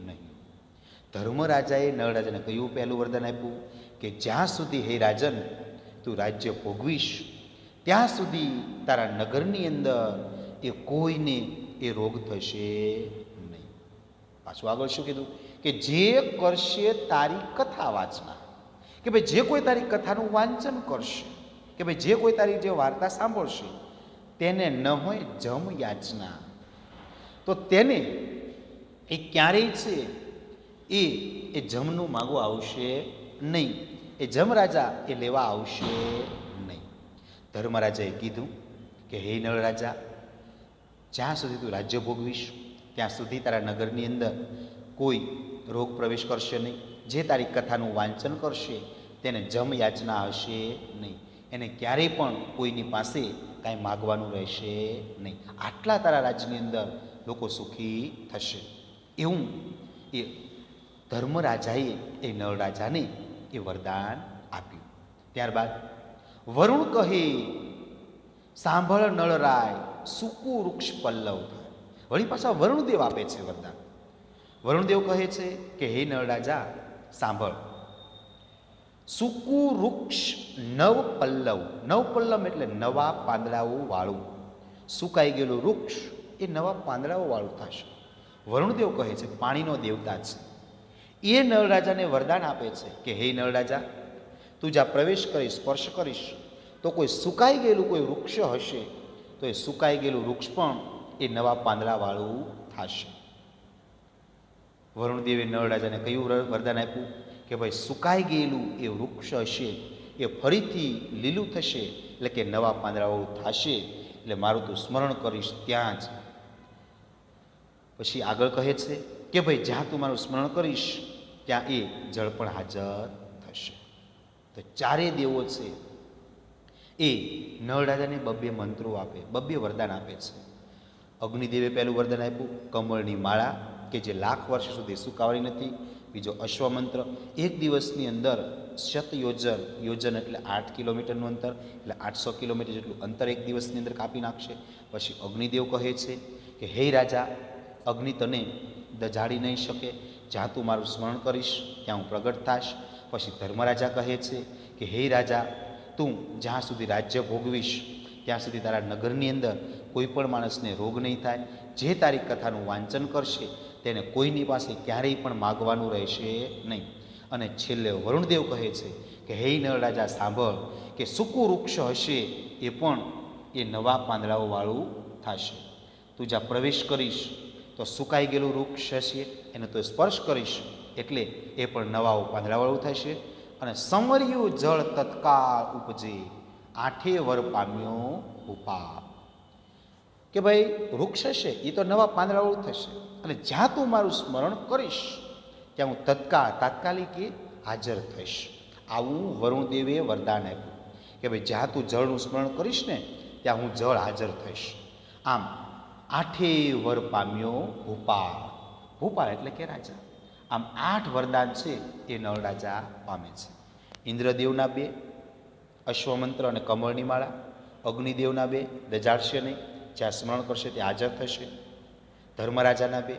નહીં. ધર્મરાજાએ નળ રાજાને કયું પહેલું વરદાન આપ્યું કે જ્યાં સુધી હે રાજન તું રાજ્ય ભોગવીશ ત્યાં સુધી તારા નગરની અંદર એ કોઈને એ રોગ થશે નહીં. પાછું આગળ શું કીધું કે જે કરશે તારી કથા વાંચના, કે ભાઈ જે કોઈ તારી કથાનું વાંચન કરશે, કે ભાઈ જે કોઈ તારી જે વાર્તા સાંભળશે તેને ન હોય જમ યાચના, તો તેને એ ક્યારેય છે એ જમનું માગવું આવશે નહીં, એ જમ રાજા એ લેવા આવશે નહીં. ધર્મરાજાએ કીધું કે હે નળ રાજા, જ્યાં સુધી તું રાજ્ય ભોગવીશ ત્યાં સુધી તારા નગરની અંદર કોઈ રોગ પ્રવેશ કરશે નહીં, જે તારી કથાનું વાંચન કરશે તેને જમ યાચના હશે નહીં, એને ક્યારેય પણ કોઈની પાસે કાંઈ માગવાનું રહેશે નહીં. આટલા તારા રાજ્યની અંદર લોકો સુખી થશે. એવું એ ધર્મરાજાએ એ નળ રાજાને એ વરદાન આપ્યું. ત્યારબાદ વરુણ કહે સાંભળ નળરાય, સૂકું વૃક્ષ પલ્લવ થાય. વળી પાછા વરુણદેવ આપે છે વરદાન. વરુણદેવ કહે છે કે હે નળ રાજા સાંભળ, સૂકું વૃક્ષ નવ પલ્લવ, નવ પલ્લવ એટલે નવા પાંદડાઓ વાળું. સુકાઈ ગયેલું વૃક્ષ એ નવા પાંદડાઓ વાળું થશે. વરુણદેવ કહે છે, પાણીનો દેવતા છે, એ નળરાજાને વરદાન આપે છે કે હે નળરાજા, તું જ્યાં પ્રવેશ કરીશ, સ્પર્શ કરીશ, તો કોઈ સુકાઈ ગયેલું કોઈ વૃક્ષ હશે તો એ સુકાઈ ગયેલું વૃક્ષ પણ એ નવા પાંદડાવાળું થશે. વરુણદેવે નળરાજાને કયું વરદાન આપ્યું કે ભાઈ સુકાઈ ગયેલું એ વૃક્ષ હશે એ ફરીથી લીલું થશે, એટલે કે નવા પાંદડાવાળું થશે, એટલે મારું તું સ્મરણ કરીશ ત્યાં જ. પછી આગળ કહે છે કે ભાઈ જ્યાં તું મારું સ્મરણ કરીશ ત્યાં એ જળ પણ હાજર થશે. તો ચારે દેવો છે એ નળરાજાને બબ્બે મંત્રો આપે, બબ્બે વરદાન આપે છે. અગ્નિદેવે પહેલું વરદાન આપ્યું કમળની માળા કે જે લાખ વર્ષ સુધી સુકાવાની નથી. બીજો અશ્વમંત્ર, એક દિવસની અંદર શતયોજન, યોજન એટલે 8 કિલોમીટરનું અંતર, એટલે 800 કિલોમીટર જેટલું અંતર એક દિવસની અંદર કાપી નાખશે. પછી અગ્નિદેવ કહે છે કે હે રાજા, અગ્નિ તને દજાડી નહીં શકે, જ્યાં તું મારું સ્મરણ કરીશ ત્યાં હું પ્રગટ થાશ. પછી ધર્મરાજા કહે છે કે હે રાજા, તું જ્યાં સુધી રાજ્ય ભોગવીશ ત્યાં સુધી તારા નગરની અંદર કોઈ પણ માણસને રોગ નહીં થાય. જે તારી કથાનું વાંચન કરશે તેને કોઈની પાસે ક્યારેય પણ માગવાનું રહેશે નહીં. અને છેલ્લે વરુણદેવ કહે છે કે હે નળરાજા સાંભળ, કે સૂકું વૃક્ષ હશે એ પણ એ નવા પાંદડાઓવાળું થશે. તું જ્યાં પ્રવેશ કરીશ તો સુકાઈ ગયેલું વૃક્ષ હશે, એને તો સ્પર્શ કરીશ એટલે એ પણ નવા પાંદડાવાળું થશે. અને સંવર્યું જળ તત્કાળ ઉપજે, આઠે વર પામ્યો ઉપા. કે ભાઈ વૃક્ષ હશે એ તો નવા પાંદડાવાળું થશે, અને જ્યાં તું મારું સ્મરણ કરીશ ત્યાં હું તાત્કાલિક હાજર થઈશ. આવું વરુણદેવે વરદાન આપ્યું કે ભાઈ જ્યાં તું જળનું સ્મરણ કરીશ ને ત્યાં હું જળ હાજર થઈશ. આમ આઠે વર પામ્યો ભૂપાલ, ભૂપાલ એટલે કે રાજા. આમ 8 વરદાન છે એ નળરાજા પામે છે. ઇન્દ્રદેવના 2, અશ્વમંત્ર અને કમળની માળા. અગ્નિદેવના 2, દજાડશે નહીં, જ્યાં સ્મરણ કરશે તે હાજર થશે. ધર્મરાજાના 2,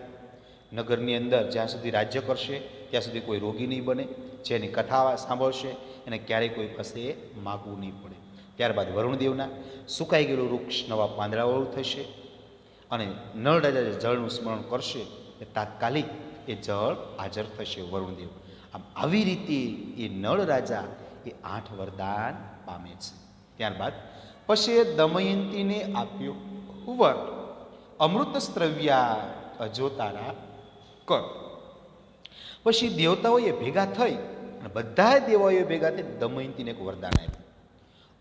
નગરની અંદર જ્યાં સુધી રાજ્ય કરશે ત્યાં સુધી કોઈ રોગી નહીં બને, જેની કથા સાંભળશે એને ક્યારેય કોઈ પાસે માગવું નહીં પડે. ત્યારબાદ વરુણદેવના, સુકાઈ ગયેલું વૃક્ષ નવા પાંદડાવાળું થશે, અને નળરાજા જે જળનું સ્મરણ કરશે એ તાત્કાલિક એ જળ હાજર થશે. વરુણદેવ આમ આવી રીતે એ નળરાજા એ 8 વરદાન પામે છે. ત્યારબાદ પછી એ દમયંતીને આપ્યો વર, અમૃત સ્ત્રવ્યા અજોતારા કર. પછી દેવતાઓએ ભેગા થઈ અને બધા દેવાઓએ ભેગા થઈ દમયંતીને એક વરદાન આપ્યું,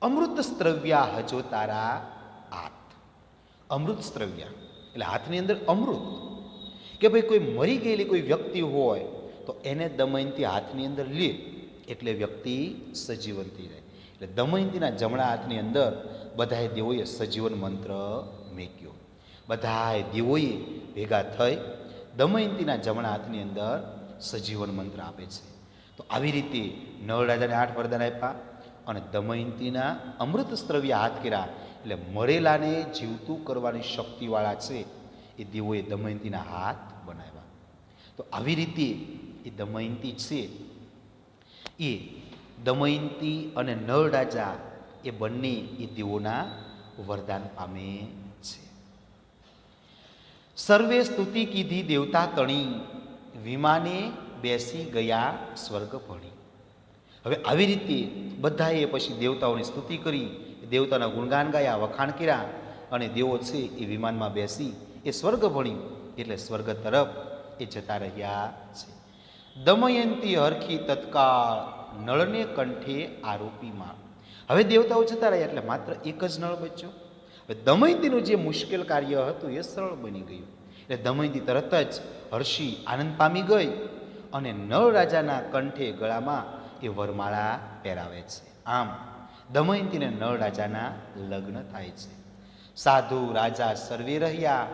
અમૃત સ્ત્રવ્યા હજોતારા હાથ. અમૃત સ્ત્રવ્યા એટલે હાથની અંદર અમૃત, કે ભાઈ કોઈ મરી ગયેલી કોઈ વ્યક્તિ હોય તો એને દમયંતી હાથની અંદર લે એટલે વ્યક્તિ સજીવનથી રહે. એટલે દમયંતીના જમણા હાથની અંદર બધાએ દેવોએ સજીવન મંત્ર મેક્યો. બધાએ દેવોએ ભેગા થઈ દમયંતીના જમણા હાથની અંદર સજીવન મંત્ર આપે છે. તો આવી રીતે નળરાજાને 8 વરદાન આપ્યા અને દમયંતીના અમૃત સ્ત્રવ્ય હાથ કર્યા, એટલે મરેલાને જીવતું કરવાની શક્તિવાળા છે એ દેવોએ દમયંતીના હાથ બનાવ્યા. તો આવી રીતે એ દમયંતી છે એ દમયંતી અને નળરાજા એ બંને એ દેવોના વરદાન પામે છે. સર્વે સ્તુતિ કીધી દેવતા તણી, વિમાને બેસી ગયા સ્વર્ગ ભણી. હવે આવી રીતે બધાએ પછી દેવતાઓની સ્તુતિ કરી, દેવતાના ગુણગાન ગાયા, વખાણ કર્યા, અને દેવો છે એ વિમાનમાં બેસી એ સ્વર્ગ ભણી એટલે સ્વર્ગ તરફ એ જતા રહ્યા છે. દમયંતી હરખી તત્કાળ, નળને કંઠે આરોપીમાં. હવે દેવતાઓ જતા રહ્યા એટલે માત્ર એક જ નળ બચ્યો. હવે દમયંતીનું જે મુશ્કેલ કાર્ય હતું એ સરળ બની ગયું. એટલે દમયંતી તરત જ હર્ષી આનંદ પામી ગઈ અને નળ રાજાના કંઠે ગળામાં એ વરમાળા પહેરાવે છે. આમ દમયંતીને નળ રાજાના લગ્ન થાય છે. સાધુ રાજા સર્વે રહ્યા,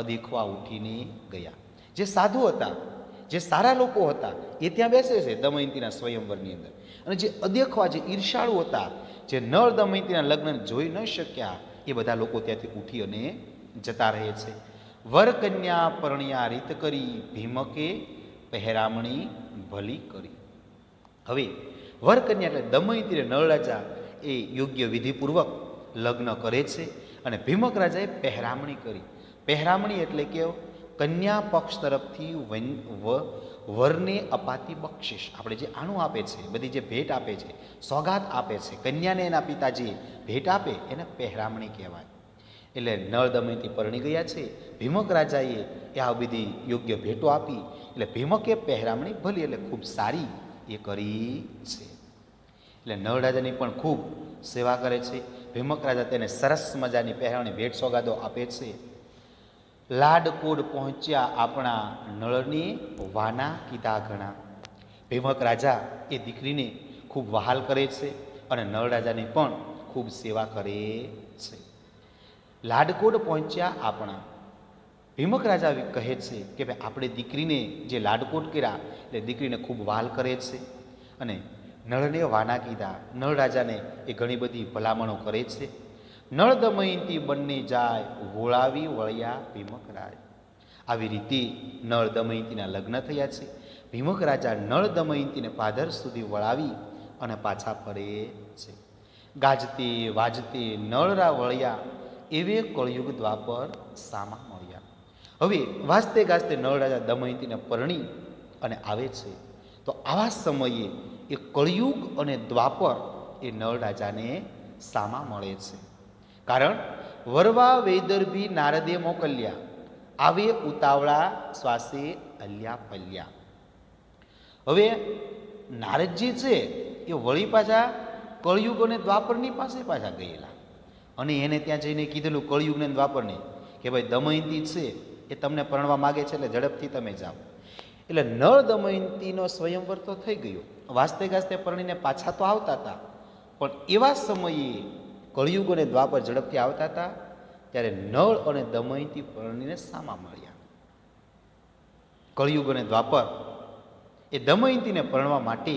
અદેખવા ઉઠીને ગયા. જે સાધુ હતા, જે સારા લોકો હતા એ ત્યાં બેસે છે દમયંતીના સ્વયંવરની અંદર, અને જે અદેખવા, જે ઈર્ષાળુ હતા, જે નળ દમયંતીના લગ્ન જોઈ ન શક્યા, એ બધા લોકો ત્યાંથી ઉઠી અને જતા રહે છે. વર કન્યા પરણ્યા રીત કરી, ભીમકે પહેરામણી ભલી કરી. હવે વર કન્યા એટલે દમયંતી અને નળ રાજા એ યોગ્ય વિધિપૂર્વક લગ્ન કરે છે અને ભીમક રાજાએ પહેરામણી કરી. પહેરામણી એટલે કે કન્યા પક્ષ તરફથી વરને અપાતી બક્ષિસ, આપણે જે આણું આપે છે, બધી જે ભેટ આપે છે, સોગાત આપે છે, કન્યાને એના પિતાજી ભેટ આપે એને પહેરામણી કહેવાય. એટલે નળ દમયંતી પરણી ગયા છે, ભીમક રાજાએ આ બધી યોગ્ય ભેટો આપી, એટલે ભીમકે પહેરામણી ભલી એટલે ખૂબ સારી એ કરી છે. એટલે નળ રાજાની પણ ખૂબ સેવા કરે છે. ભીમક રાજા તેને સરસ મજાની પહેરામણી ભેટ સોગાદો આપે છે. લાડકોડ પહોંચ્યા આપણા નળની વાના કીધા ઘણા. ભીમક રાજા એ દીકરીને ખૂબ વહાલ કરે છે અને નળ રાજાની પણ ખૂબ સેવા કરે છે. લાડકોડ પહોંચ્યા આપણા, ભીમક રાજા કહે છે કે ભાઈ આપણે દીકરીને જે લાડકોડ કર્યા એટલે દીકરીને ખૂબ વહાલ કરે છે અને નળને વાના કીધા. નળ રાજાને એ ઘણી બધી ભલામણો કરે છે. નળ દમયંતી બંને જાય વોળાવી વળ્યા ભીમક રાજ. આવી રીતે નળ દમયંતીના લગ્ન થયા છે. ભીમક રાજા નળ દમયંતીને પાદર સુધી વળાવી અને પાછા ફરે છે. ગાજતે વાજતે નળરા વળ્યા એવે કળયુગ દ્વાપર સામા મળ્યા. હવે વાજતે ગાજતે નળ રાજા દમયંતીને પરણી અને આવે છે. તો આવા સમયે એ કળયુગ અને દ્વાપર એ નળ રાજાને સામા મળે છે. કારણ વરવા વૈદર્ભી નારદે મોકલ્યા, આવે ઉતાવળા શ્વાસે અલ્યા પલ્યા. હવે નારદજી છે એ વળી પાછા કળયુગ અને દ્વાપરની પાસે પાછા ગયેલા અને એને ત્યાં જઈને કીધેલું કળયુગને દ્વાપરને કે ભાઈ દમયંતી છે એ તમને પરણવા માગે છે એટલે ઝડપથી તમે જાઓ. એટલે નળ દમયંતીનો સ્વયંવર તો થઈ ગયો, વાસ્તે ગાસ્તે પરણીને પાછા તો આવતા હતા, પણ એવા સમયે કળયુગ અને દ્વાપર ઝડપથી આવતા હતા ત્યારે નળ અને દમયંતી પરણીને સામા મળ્યા. કળયુગ અને દ્વાપર એ દમયંતીને પરણવા માટે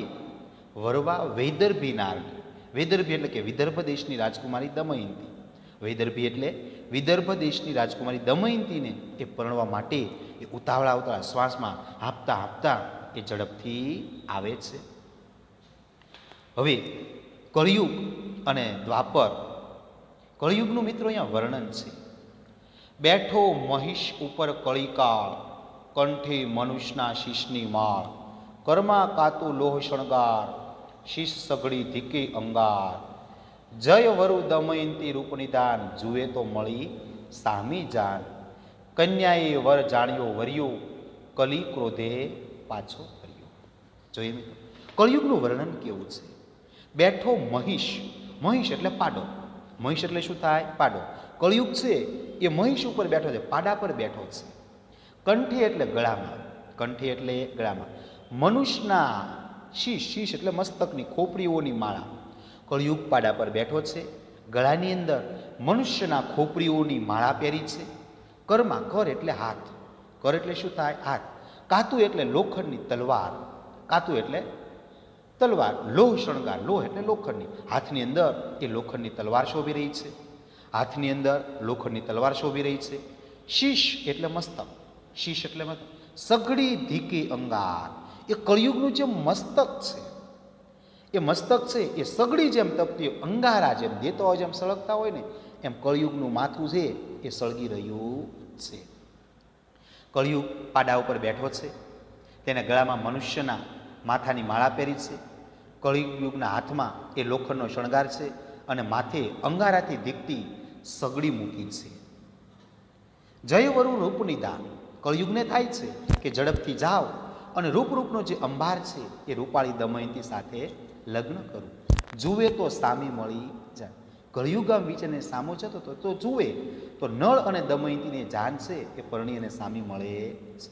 વરવા વૈદર્ભી નારદ, વૈદર્ભી એટલે કે વિદર્ભ દેશની રાજકુમારી દમયંતી, વૈદર્ભી એટલે વિદર્ભ દેશની રાજકુમારી દમયંતીને એ પરણવા માટે એ ઉતાવળા ઉતાવળા શ્વાસમાં હાંફતા હાંફતા એ ઝડપથી આવે છે. હવે કળયુગ અને દ્વાપર, કળયુગનું મિત્રો અહીંયા વર્ણન છે. બેઠો મહિષ ઉપર કળિકાળ, કંઠે મનુષ્યના શીશની માળ, કર્મા કાતું લોહ શણગાર, શીશ સઘળી ધીકે અંગાર, જય વરુ દમયંતી રૂપનિદાન, જુએ તો મળી સામી જાન, કન્યાએ વર જાણ્યો વર્યો, કલી ક્રોધે પાછો ફર્યો. જોઈએ મિત્રો કળયુગનું વર્ણન કેવું છે. બેઠો મહિષ, મહિષ એટલે પાડો, મહિષ એટલે શું થાય? પાડો. કળયુગ છે એ મહિષ ઉપર બેઠો છે, પાડા પર બેઠો છે. કંઠે એટલે ગળામાં, કંઠે એટલે ગળામાં, મનુષ્યના શીશ, શીશ એટલે મસ્તકની ખોપરીઓની માળા, કળયુગ પાડા પર બેઠો છે. ગળાની અંદર મનુષ્યના ખોપરીઓની માળા પહેરી છે. કરમાં, કર એટલે હાથ, કર એટલે શું થાય? હાથ. કાતું એટલે લોખંડની તલવાર, કાતું એટલે તલવાર, લોહ શણગાર, લોહ એટલે લોખંડની, હાથની અંદર એ લોખંડની તલવાર શોભી રહી છે, હાથની અંદર લોખંડની તલવાર શોભી રહી છે. શીશ એટલે મસ્તક, શીશ એટલે મસ્તક, સઘળી ધીકે અંગાર, એ કળયુગનું જે મસ્તક છે એ મસ્તક છે એ સગડી જેમ તપતી અંગારા જેમ દેતો જેમ સળગતા હોય ને એમ કળયુગનું માથું છે એ સળગી રહ્યું છે. કળયુગ પાડા ઉપર બેઠો છે, તેને ગળામાં મનુષ્યના માથાની માળા પહેરી છે. કળયુગના હાથમાં એ લોખંડનો શણગાર છે અને માથે અંગારાથી દીકતી સગડી મૂકી છે. જય વરુ રૂપની દાન, કળયુગને થાય છે કે ઝડપથી જાઓ અને રૂપરૂપનો જે અંબાર છે એ રૂપાળી દમયંતી સાથે લગ્ન કરું, જુએ તો સામી મળી જાય. કળયુગામ વિચને સામો જતો તો જુએ તો નળ અને દમયંતીને જાન છે એ પરણી અને સામી મળે છે.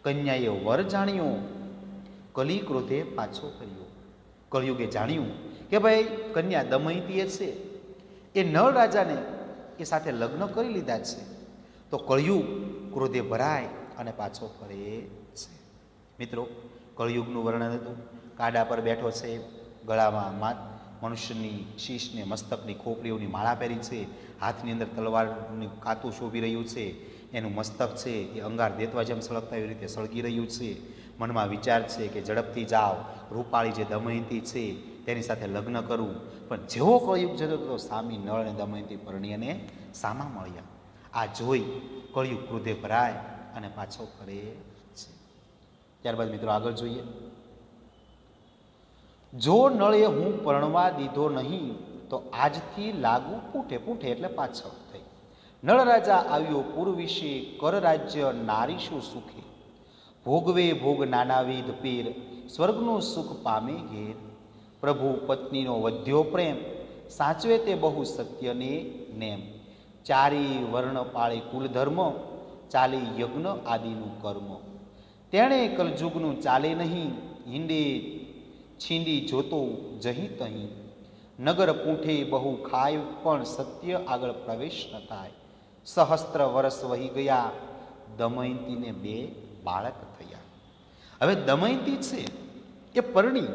કન્યાએ વર જાણ્યો, કલી ક્રોધે પાછો કર્યો. કળયુગે જાણ્યું કે ભાઈ કન્યા દમયંતી છે એ નળ રાજાને એ સાથે લગ્ન કરી લીધા છે, તો કળયુગ ક્રોધે ભરાય અને પાછો ફરે છે. મિત્રો કળયુગનું વર્ણન હતું. કાડા પર બેઠો છે, ગળામાં મનુષ્યની શીશને મસ્તકની ખોપરીઓની માળા પહેરી છે, હાથની અંદર તલવારનું કાતું શોભી રહ્યું છે, એનું મસ્તક છે એ અંગાર દેતવા જેમ સળગતા એવી રીતે સળગી રહ્યું છે, મનમાં વિચાર છે કે ઝડપથી જાઓ, રૂપાળી જે દમયંતી છે તેની સાથે લગ્ન કરવું. પણ જેવો કળિયુગ જતો તો સામી નળ અને દમયંતી પરણી અને સામા મળ્યા. આ જોઈ કળિયુગ ક્રોધે ભરાય અને પાછો ફરે છે. ત્યારબાદ મિત્રો આગળ જોઈએ. જો નળે હું પરણવા દીધો નહીં તો આજથી લાગુ પૂઠે. પૂઠે એટલે પાછળ થઈ. નળ રાજા આવ્યો પૂર વિશે, કર રાજ્ય નારીશું સુખે. ભોગવે ભોગ નાનાવિધ પીર, સ્વર્ગનું સુખ પામે ઘેર. પ્રભુ પત્નીનો વધ્યો પ્રેમ, સાચવે તે બહુ સત્યને નેમ. ચારી વર્ણ પાળે કુલ ધર્મ, ચાલે યજ્ઞ આદિનું કર્મ. તેણે કલજુગનું ચાલે નહીં, હિંડે છીંડી જોતો જહીં તહીં. નગર પૂંઠે બહુ ખાય પણ સત્ય આગળ પ્રવેશ ન થાય. સહસ્ત્ર વર્ષ વહી ગયા, દમયંતીને 2 બાળક થયા. હવે દમયંતી છે એ પરણી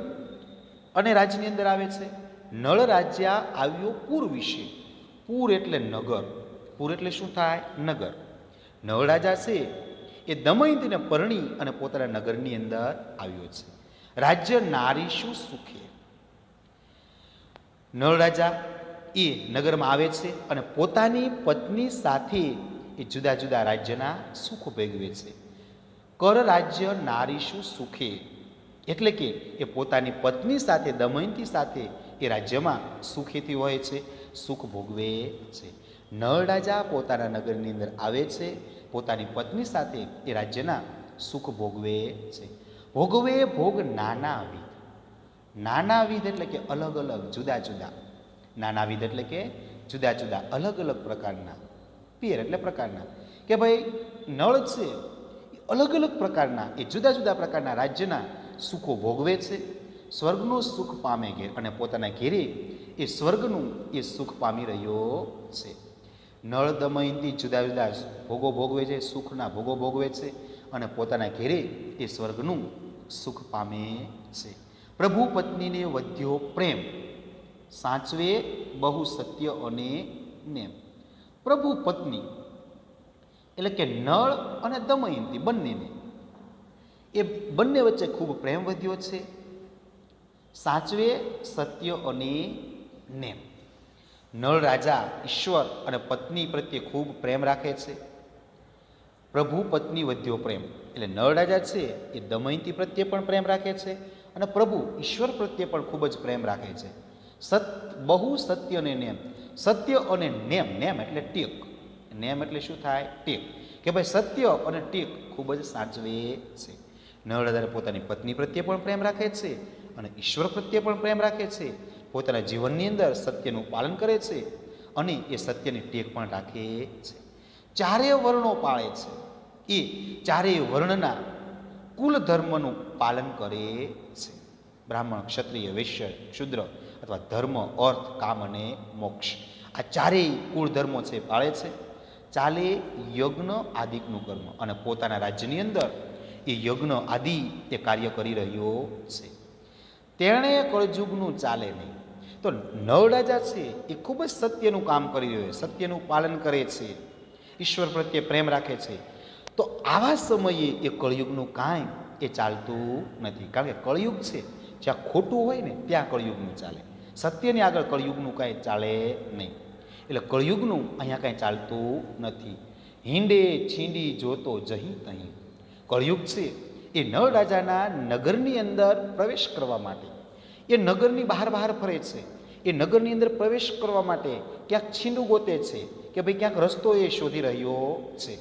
અને રાજ્યની અંદર આવે છે. નળ રાજ્ય આવ્યો પૂર વિશે. પૂર એટલે નગર. પૂર એટલે શું થાય? નગર. નળ રાજા છે એ દમયંતીને પરણી અને પોતાના નગરની અંદર આવ્યો છે. રાજ્ય નારીશું સુખે. નળ રાજા એ નગરમાં આવે છે અને પોતાની પત્ની સાથે એ જુદા જુદા રાજ્યના સુખ ભોગવે છે. કર રાજ્ય નારીશું સુખે એટલે કે એ પોતાની પત્ની સાથે, દમયંતી સાથે એ રાજ્યમાં સુખેથી હોય છે, સુખ ભોગવે છે. નળ રાજા પોતાના નગરની અંદર આવે છે, પોતાની પત્ની સાથે એ રાજ્યના સુખ ભોગવે છે. ભોગવે ભોગ નાનાવિધ. નાનાવિધ એટલે કે અલગ અલગ, જુદા જુદા. નાનાવિધ એટલે કે જુદા જુદા, અલગ અલગ પ્રકારના. પીર એટલે પ્રકારના. કે ભાઈ નળ છે અલગ અલગ પ્રકારના, એ જુદા જુદા પ્રકારના રાજ્યના સુખો ભોગવે છે. સ્વર્ગનું સુખ પામે ઘેર અને પોતાના ઘેરે એ સ્વર્ગનું એ સુખ પામી રહ્યો છે. નળ દમયંતી જુદા જુદા ભોગો ભોગવે છે, સુખના ભોગો ભોગવે છે અને પોતાના ઘેરે એ સ્વર્ગનું સુખ પામે છે. પ્રભુ પત્નીને વધ્યો પ્રેમ, સાચવે બહુ સત્ય અને નેમ. પ્રભુ પત્ની એટલે કે નળ અને દમયંતી બંનેને, એ બંને વચ્ચે ખૂબ પ્રેમ વધ્યો છે. સાચવે સત્ય અને નેમ. નળ રાજા ઈશ્વર અને પત્ની પ્રત્યે ખૂબ પ્રેમ રાખે છે. પ્રભુ પત્ની વધ્યો પ્રેમ એટલે નળ રાજા છે એ દમયંતી પ્રત્યે પણ પ્રેમ રાખે છે અને પ્રભુ ઈશ્વર પ્રત્યે પણ ખૂબ જ પ્રેમ રાખે છે. બહુ સત્ય અને નેમ. સત્ય અને નેમ. નેમ એટલે ટેક. નેમ એટલે શું થાય? ટેક. કે ભાઈ સત્ય અને ટેક ખૂબ જ સાચવે છે. નળ રાજા પોતાની પત્ની પ્રત્યે પણ પ્રેમ રાખે છે અને ઈશ્વર પ્રત્યે પણ પ્રેમ રાખે છે. પોતાના જીવનની અંદર સત્યનું પાલન કરે છે અને એ સત્યની ટેક પણ રાખે છે. ચારેય વર્ણો પાળે છે. એ ચારેય વર્ણના કુલ ધર્મનું પાલન કરે છે. બ્રાહ્મણ, ક્ષત્રિય, વૈશ્ય, શૂદ્ર અથવા ધર્મ, અર્થ, કામ અને મોક્ષ, આ ચારેય કુળ ધર્મો છે પાળે છે. ચાલે યજ્ઞ આદિકનું કર્મ અને પોતાના રાજ્યની અંદર એ યજ્ઞ આદિ એ કાર્ય કરી રહ્યો છે. તેણે કળજુગનું ચાલે નહીં. તો નળ રાજા છે એ ખૂબ જ સત્યનું કામ કરી રહ્યો છે, સત્યનું પાલન કરે છે, ઈશ્વર પ્રત્યે પ્રેમ રાખે છે. તો આવા સમયે એ કળિયુગનું કાંઈ એ ચાલતું નથી. કારણ કે કળિયુગ છે, જ્યાં ખોટું હોય ને ત્યાં કળિયુગનું ચાલે. સત્યની આગળ કળિયુગનું કાંઈ ચાલે નહીં. એટલે કળિયુગનું અહીંયા કાંઈ ચાલતું નથી. હિંડે છીંડી જોતો જહીં તહીં. કળિયુગ છે એ નળ રાજાના નગરની અંદર પ્રવેશ કરવા માટે, એ નગરની બહાર બહાર ફરે છે. એ નગરની અંદર પ્રવેશ કરવા માટે ક્યાંક છીંડું ગોતે છે કે ભાઈ ક્યાંક રસ્તો એ શોધી રહ્યો છે.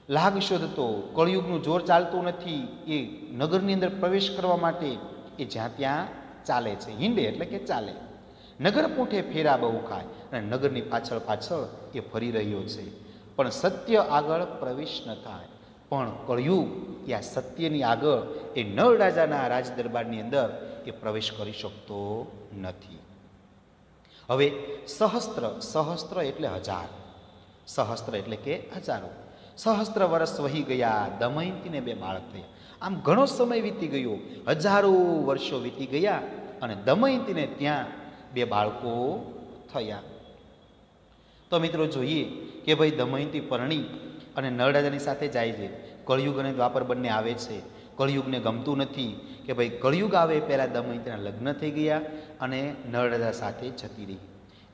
લાગ શોધતો, કળિયુગનું જોર ચાલતું નથી. એ નગરની અંદર પ્રવેશ કરવા માટે એ જ્યાં ત્યાં ચાલે છે. હિંડે એટલે કે ચાલે. નગર પૂંઠે ફેરા બહુ ખાય અને નગરની પાછળ પાછળ એ ફરી રહ્યો છે. પણ સત્ય આગળ પ્રવેશ ન થાય. પણ કળિયુગ એ આ સત્યની આગળ એ નળ રાજાના રાજ દરબારની અંદર એ પ્રવેશ કરી શકતો નથી. હવે સહસ્ત્ર. સહસ્ત્ર એટલે 1000. સહસ્ત્ર એટલે કે હજારો. સહસ્ત્ર વર્ષ વહી ગયા, દમયંતીને 2 બાળક થયા. આમ ઘણો સમય વીતી ગયો, હજારો વર્ષો વીતી ગયા અને દમયંતીને ત્યાં 2 બાળકો થયા. તો મિત્રો જોઈએ કે ભાઈ દમયંતી પરણી અને નળ રાજાની સાથે જાય છે. કળિયુગ અને દ્વાપર બંને આવે છે. કળિયુગને ગમતું નથી કે ભાઈ કળિયુગ આવે એ પહેલાં દમયંતીના લગ્ન થઈ ગયા અને નળ રાજા સાથે જતી રહી.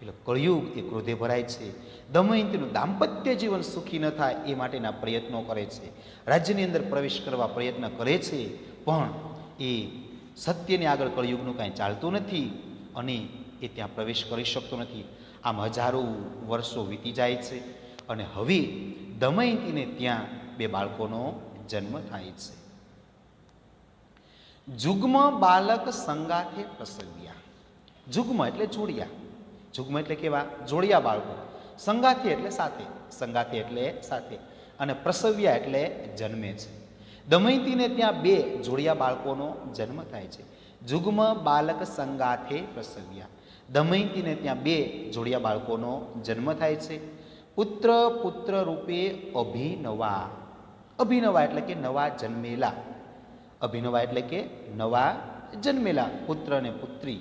એટલે કળિયુગ એ ક્રોધે ભરાય છે. દમયંતીનું દાંપત્ય જીવન સુખી ન થાય એ માટેના પ્રયત્નો કરે છે. રાજ્યની અંદર પ્રવેશ કરવા પ્રયત્ન કરે છે, પણ એ સત્યને આગળ કળિયુગનું કાંઈ ચાલતું નથી અને એ ત્યાં પ્રવેશ કરી શકતો નથી. આમ હજારો વર્ષો વીતી જાય છે અને હવે દમયંતીને ત્યાં 2 બાળકોનો જન્મ થાય છે. જુગ્મ બાલક સંગાથે પ્રસવ્યા. જુગ્મ એટલે જોડિયા. જુગ્મ એટલે કેવા? જોડિયા બાળકો. સંગાથે એટલે સાથે. સંગાથે એટલે સાથે. અને પ્રસવ્યા એટલે જન્મે છે. દમયંતીને ત્યાં 2 જોડિયા બાળકોનો જન્મ થાય છે. જુગ્મ બાલક સંગાથે પ્રસવ્યા. દમયંતીને ત્યાં 2 જોડિયા બાળકોનો જન્મ થાય છે. પુત્ર પુત્ર રૂપે અભિનવા. અભિનવા એટલે કે નવા જન્મેલા. અભિનવા એટલે કે નવા જન્મેલા પુત્ર અને પુત્રી.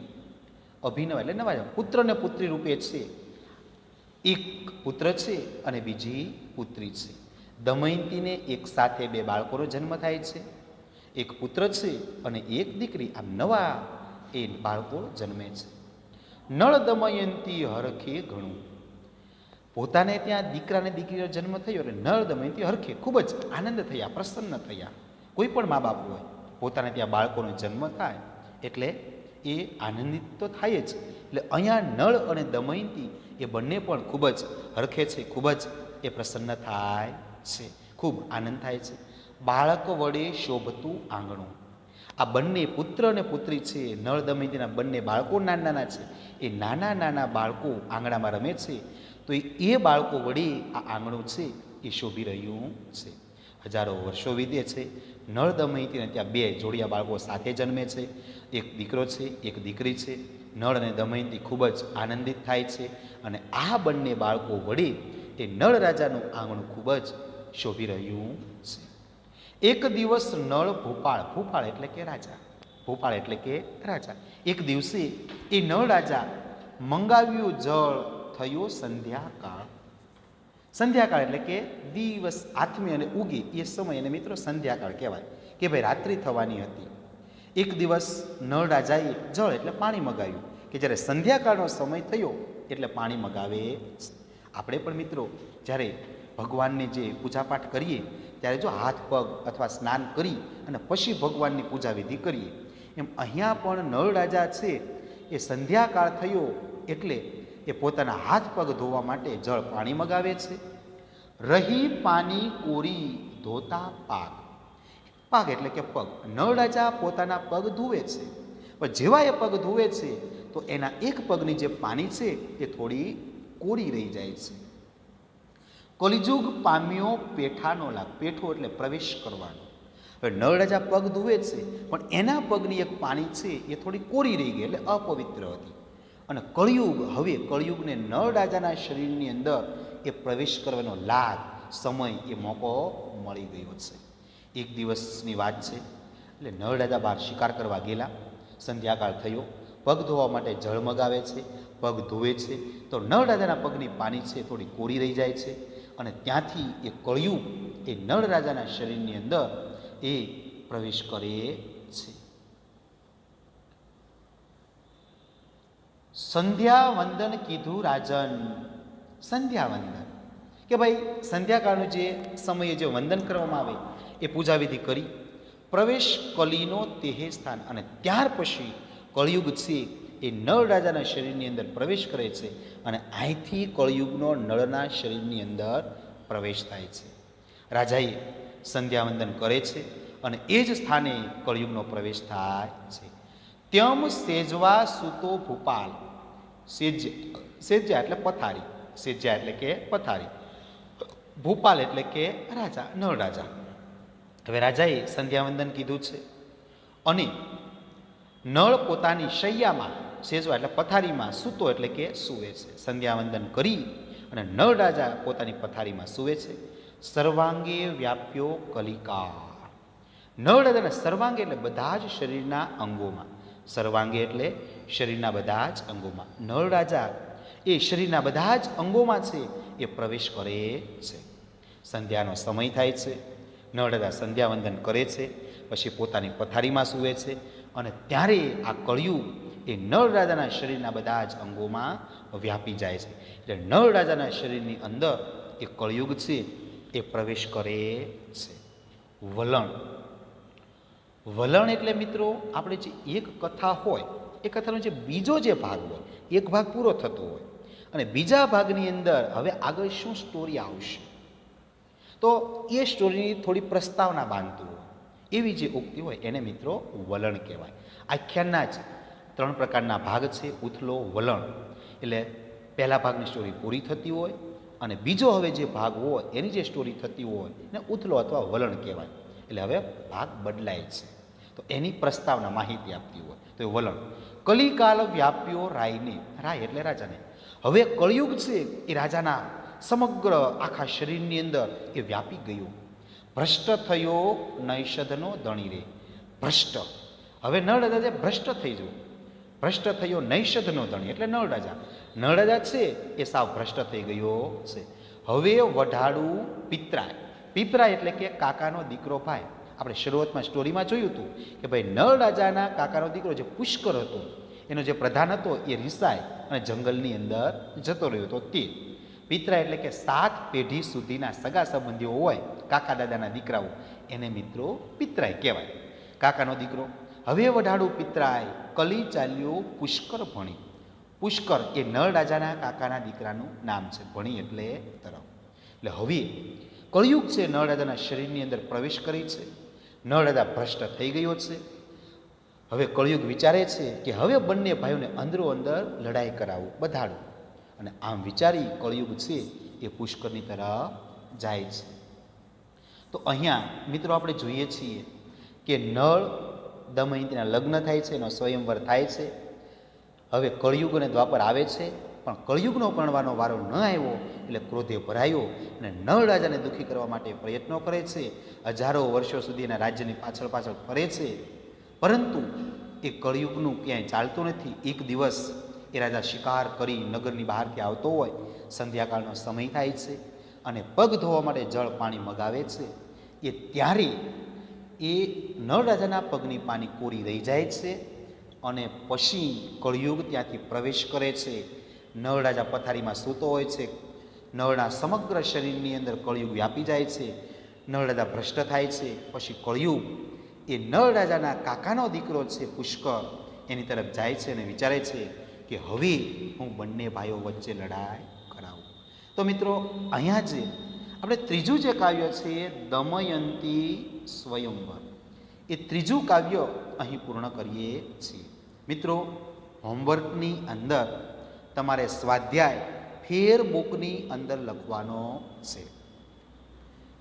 અભિનવ એટલે નવા પુત્ર અને પુત્રી રૂપે છે. એક પુત્ર છે અને બીજી પુત્રી છે. દમયંતીને એક સાથે 2 બાળકોનો જન્મ થાય છે. એક પુત્ર છે અને એક દીકરી. આમ નવા એ બાળકો જન્મે છે. નળ દમયંતી હરખે ઘણું. પોતાને ત્યાં દીકરાને દીકરીનો જન્મ થયો એટલે નળ દમયંતી હરખે ખૂબ જ આનંદ થયા, પ્રસન્ન થયા. કોઈ પણ મા બાપ હોય, પોતાને ત્યાં બાળકોનો જન્મ થાય એટલે એ આનંદિત તો થાય જ. એટલે અહીંયા નળ અને દમયંતી એ બંને પણ ખૂબ જ હરખે છે, ખૂબ જ એ પ્રસન્ન થાય છે, ખૂબ આનંદ થાય છે. બાળક વડે શોભતું આંગણું. આ બંને પુત્ર અને પુત્રી છે, નળ દમયંતીના બંને બાળકો નાના નાના છે. એ નાના નાના બાળકો આંગણામાં રમે છે, તો એ બાળકો વડે આ આંગણું છે એ શોભી રહ્યું છે. હજારો વર્ષો વીતે છે. નળ દમયંતીને ત્યાં 2 જોડિયા બાળકો સાથે જન્મે છે. એક દીકરો છે, એક દીકરી છે. નળ અને દમયંતી ખૂબ જ આનંદિત થાય છે અને આ બંને બાળકો વડે એ નળ રાજાનું આંગણું ખૂબ જ શોભી રહ્યું છે. એક દિવસ નળ ભૂપાળ. ભૂપાળ એટલે કે રાજા. ભૂપાળ એટલે કે રાજા. એક દિવસે એ નળ રાજા મંગાવ્યું જળ થયો સંધ્યાકાળ. સંધ્યાકાળ એટલે કે દિવસ આથમે અને ઉગે એ સમય અને મિત્રો સંધ્યાકાળ કહેવાય કે ભાઈ રાત્રિ થવાની હતી. એક દિવસ નળ રાજાએ જળ એટલે પાણી મગાવ્યું કે જ્યારે સંધ્યાકાળનો સમય થયો એટલે પાણી મગાવે. આપણે પણ મિત્રો જ્યારે ભગવાનને જે પૂજાપાઠ કરીએ ત્યારે જો હાથ પગ અથવા સ્નાન કરી અને પછી ભગવાનની પૂજા વિધિ કરીએ, એમ અહીંયા પણ નળ રાજા છે એ સંધ્યાકાળ થયો એટલે એ પોતાના હાથ પગ ધોવા માટે જળ પાણી મગાવે છે. રહી પાણી કોરી ધોતા પાગ. પાગ એટલે કે પગ. નળ રાજા પોતાના પગ ધોવે છે, પણ જેવા એ પગ ધોવે છે તો એના એક પગની જે પાણી છે એ થોડી કોરી રહી જાય છે. કલિયુગ પામ્યો પેઠાનો લાગ. પેઠો એટલે પ્રવેશ કરવાનો. હવે નળ રાજા પગ ધોવે છે પણ એના પગની એક પાણી છે એ થોડી કોરી રહી ગઈ એટલે અપવિત્ર હતી. અને કળિયુગ, હવે કળિયુગને નળ રાજાના શરીરની અંદર એ પ્રવેશ કરવાનો લાગ, સમય, એ મોકો મળી ગયો છે. એક દિવસની વાત છે. એટલે નળ રાજા બહાર શિકાર કરવા ગયેલા. સંધ્યાકાળ થયો. પગ ધોવા માટે જળ મગાવે છે, પગ ધોવે છે તો નળ રાજાના પગની પાણી છે થોડી કોરી રહી જાય છે અને ત્યાંથી એ કળિયુગ એ નળ રાજાના શરીરની અંદર એ પ્રવેશ કરે છે. સંધ્યા વંદન કીધું રાજન. સંધ્યા વંદન કે ભાઈ સંધ્યાકાળનું જે સમયે જે વંદન કરવામાં આવે એ પૂજાવિધિ કરી પ્રવેશ કલીનો તેહે સ્થાન. અને ત્યાર પછી કળિયુગ છે એ નળ રાજાના શરીરની અંદર પ્રવેશ કરે છે અને અહીંથી કળિયુગનો નળના શરીરની અંદર પ્રવેશ થાય છે. રાજાએ સંધ્યાવંદન કરે છે અને એ જ સ્થાને કળિયુગનો પ્રવેશ થાય છે. ત્યમ સેજવા સૂતો ભૂપાલ. સેજ્યા એટલે પથારી. સેજ્યા એટલે કે પથારી. ભૂપાલ એટલે કે રાજા, નળ રાજા. હવે રાજાએ સંધ્યાવંદન કીધું છે અને નળ પોતાની શૈયામાં, સેજવા એટલે પથારીમાં, સૂતો એટલે કે સૂવે છે. સંધ્યાવંદન કરી અને નળ રાજા પોતાની પથારીમાં સૂવે છે. સર્વાંગે વ્યાપ્યો કલિકા. નળ રાજાના સર્વાંગે એટલે બધા જ શરીરના અંગોમાં. સર્વાંગે એટલે શરીરના બધા જ અંગોમાં. નળ રાજા એ શરીરના બધા જ અંગોમાં છે એ પ્રવેશ કરે છે. સંધ્યાનો સમય થાય છે. નળ રાજા સંધ્યાવંદન કરે છે. પછી પોતાની પથારીમાં સૂવે છે અને ત્યારે આ કળિયુગ એ નળ રાજાના શરીરના બધા જ અંગોમાં વ્યાપી જાય છે. એટલે નળ રાજાના શરીરની અંદર એ કળિયુગ છે એ પ્રવેશ કરે છે. વલણ. વલણ એટલે મિત્રો આપણે જે એક કથા હોય એ કથાનો જે બીજો જે ભાગ હોય, એક ભાગ પૂરો થતો હોય અને બીજા ભાગની અંદર હવે આગળ શું સ્ટોરી આવશે તો એ સ્ટોરીની થોડી પ્રસ્તાવના બાંધતું હોય એવી જે ઉક્તિ હોય એને મિત્રો વલણ કહેવાય. આખ્યાનના જ 3 પ્રકારના ભાગ છે, ઉથલો, વલણ. એટલે પહેલા ભાગની સ્ટોરી પૂરી થતી હોય અને બીજો હવે જે ભાગ હોય એની જે સ્ટોરી થતી હોય એને ઉથલો અથવા વલણ કહેવાય. એટલે હવે ભાગ બદલાય છે તો એની પ્રસ્તાવના માહિતી આપતી હોય તો એ વલણ. કલિકાલ વ્યાપ્યો રાયને, રાય એટલે રાજાને. હવે કળિયુગ છે એ રાજાના સમગ્ર આખા શરીરની અંદર એ વ્યાપી ગયું. ભ્રષ્ટ થયો નૈષધનો ધણી રે. ભ્રષ્ટ, હવે નળ રાજા જે ભ્રષ્ટ થઈ જવું. ભ્રષ્ટ થયો નૈષધનો ધણી એટલે નળ રાજા. નળ રાજા છે એ સાવ ભ્રષ્ટ થઈ ગયો છે. હવે વઢાડું પિતરાય. પિતરાય એટલે કે કાકાનો દીકરો ભાઈ. આપણે શરૂઆતમાં સ્ટોરીમાં જોયું હતું કે ભાઈ નળ રાજાના કાકાનો દીકરો જે પુષ્કર હતો એનો જે પ્રધાન હતો એ રિસાય અને જંગલની અંદર જતો રહ્યો હતો. તે પિતરાય એટલે કે 7 પેઢી સુધીના સગા સંબંધીઓ હોય, કાકા દાદાના દીકરાઓ, એને મિત્રો પિતરાય કહેવાય. કાકાનો દીકરો. હવે વઢાડું પિતરાય કલી ચાલ્યો પુષ્કર ભણી. પુષ્કર એ નળ રાજાના કાકાના દીકરાનું નામ છે. ભણી એટલે તરફ. એટલે હવે કળિયુગ છે નળ રાજાના શરીરની અંદર પ્રવેશ કરી છે. નળ રાજા ભ્રષ્ટ થઈ ગયો છે. હવે કળિયુગ વિચારે છે કે હવે બંને ભાઈઓને અંદરો અંદર લડાઈ કરાવું, બધાડું. અને આમ વિચારી કળિયુગ છે એ પુષ્કરની તરફ જાય છે. તો અહીંયા મિત્રો આપણે જોઈએ છીએ કે નળ દમયંતીના લગ્ન થાય છે, એનો સ્વયંવર થાય છે. હવે કળિયુગ અને દ્વાપર આવે છે પણ કળિયુગનો પરણવાનો વારો ન આવ્યો એટલે ક્રોધે ભરાયો અને નળ રાજાને દુઃખી કરવા માટે પ્રયત્નો કરે છે. હજારો વર્ષો સુધી એના રાજ્યની પાછળ પાછળ ફરે છે પરંતુ એ કળિયુગનું ક્યાંય ચાલતું નથી. એક દિવસ એ રાજા શિકાર કરી નગરની બહારથી આવતો હોય, સંધ્યાકાળનો સમય થાય છે અને પગ ધોવા માટે જળ પાણી મગાવે છે. એ ત્યારે એ નળ રાજાના પગની પાની કોરી રહી જાય છે અને પછી કળિયુગ ત્યાંથી પ્રવેશ કરે છે. નળ રાજા પથારીમાં સૂતો હોય છે. નળના સમગ્ર શરીરની અંદર કળિયુગ વ્યાપી જાય છે. નળ રાજા ભ્રષ્ટ થાય છે. પછી કળિયુગ એ નળ રાજાના કાકાનો દીકરો છે પુષ્કર, એની તરફ જાય છે અને વિચારે છે કે હવે હું બંને ભાઈઓ વચ્ચે લડાઈ કરાવું. તો મિત્રો અહીંયા જે આપણે ત્રીજું જે કાવ્ય છે એ દમયંતી સ્વયંવર, એ ત્રીજું કાવ્ય અહીં પૂર્ણ કરીએ છીએ. મિત્રો હોમવર્કની અંદર તમારે સ્વાધ્યાય ફેર બુકની અંદર લખવાનો છે.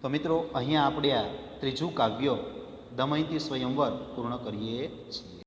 તો મિત્રો અહીંયા આપણે આ ત્રીજું કાવ્ય દમયંતી સ્વયંવર પૂર્ણ કરીએ છીએ.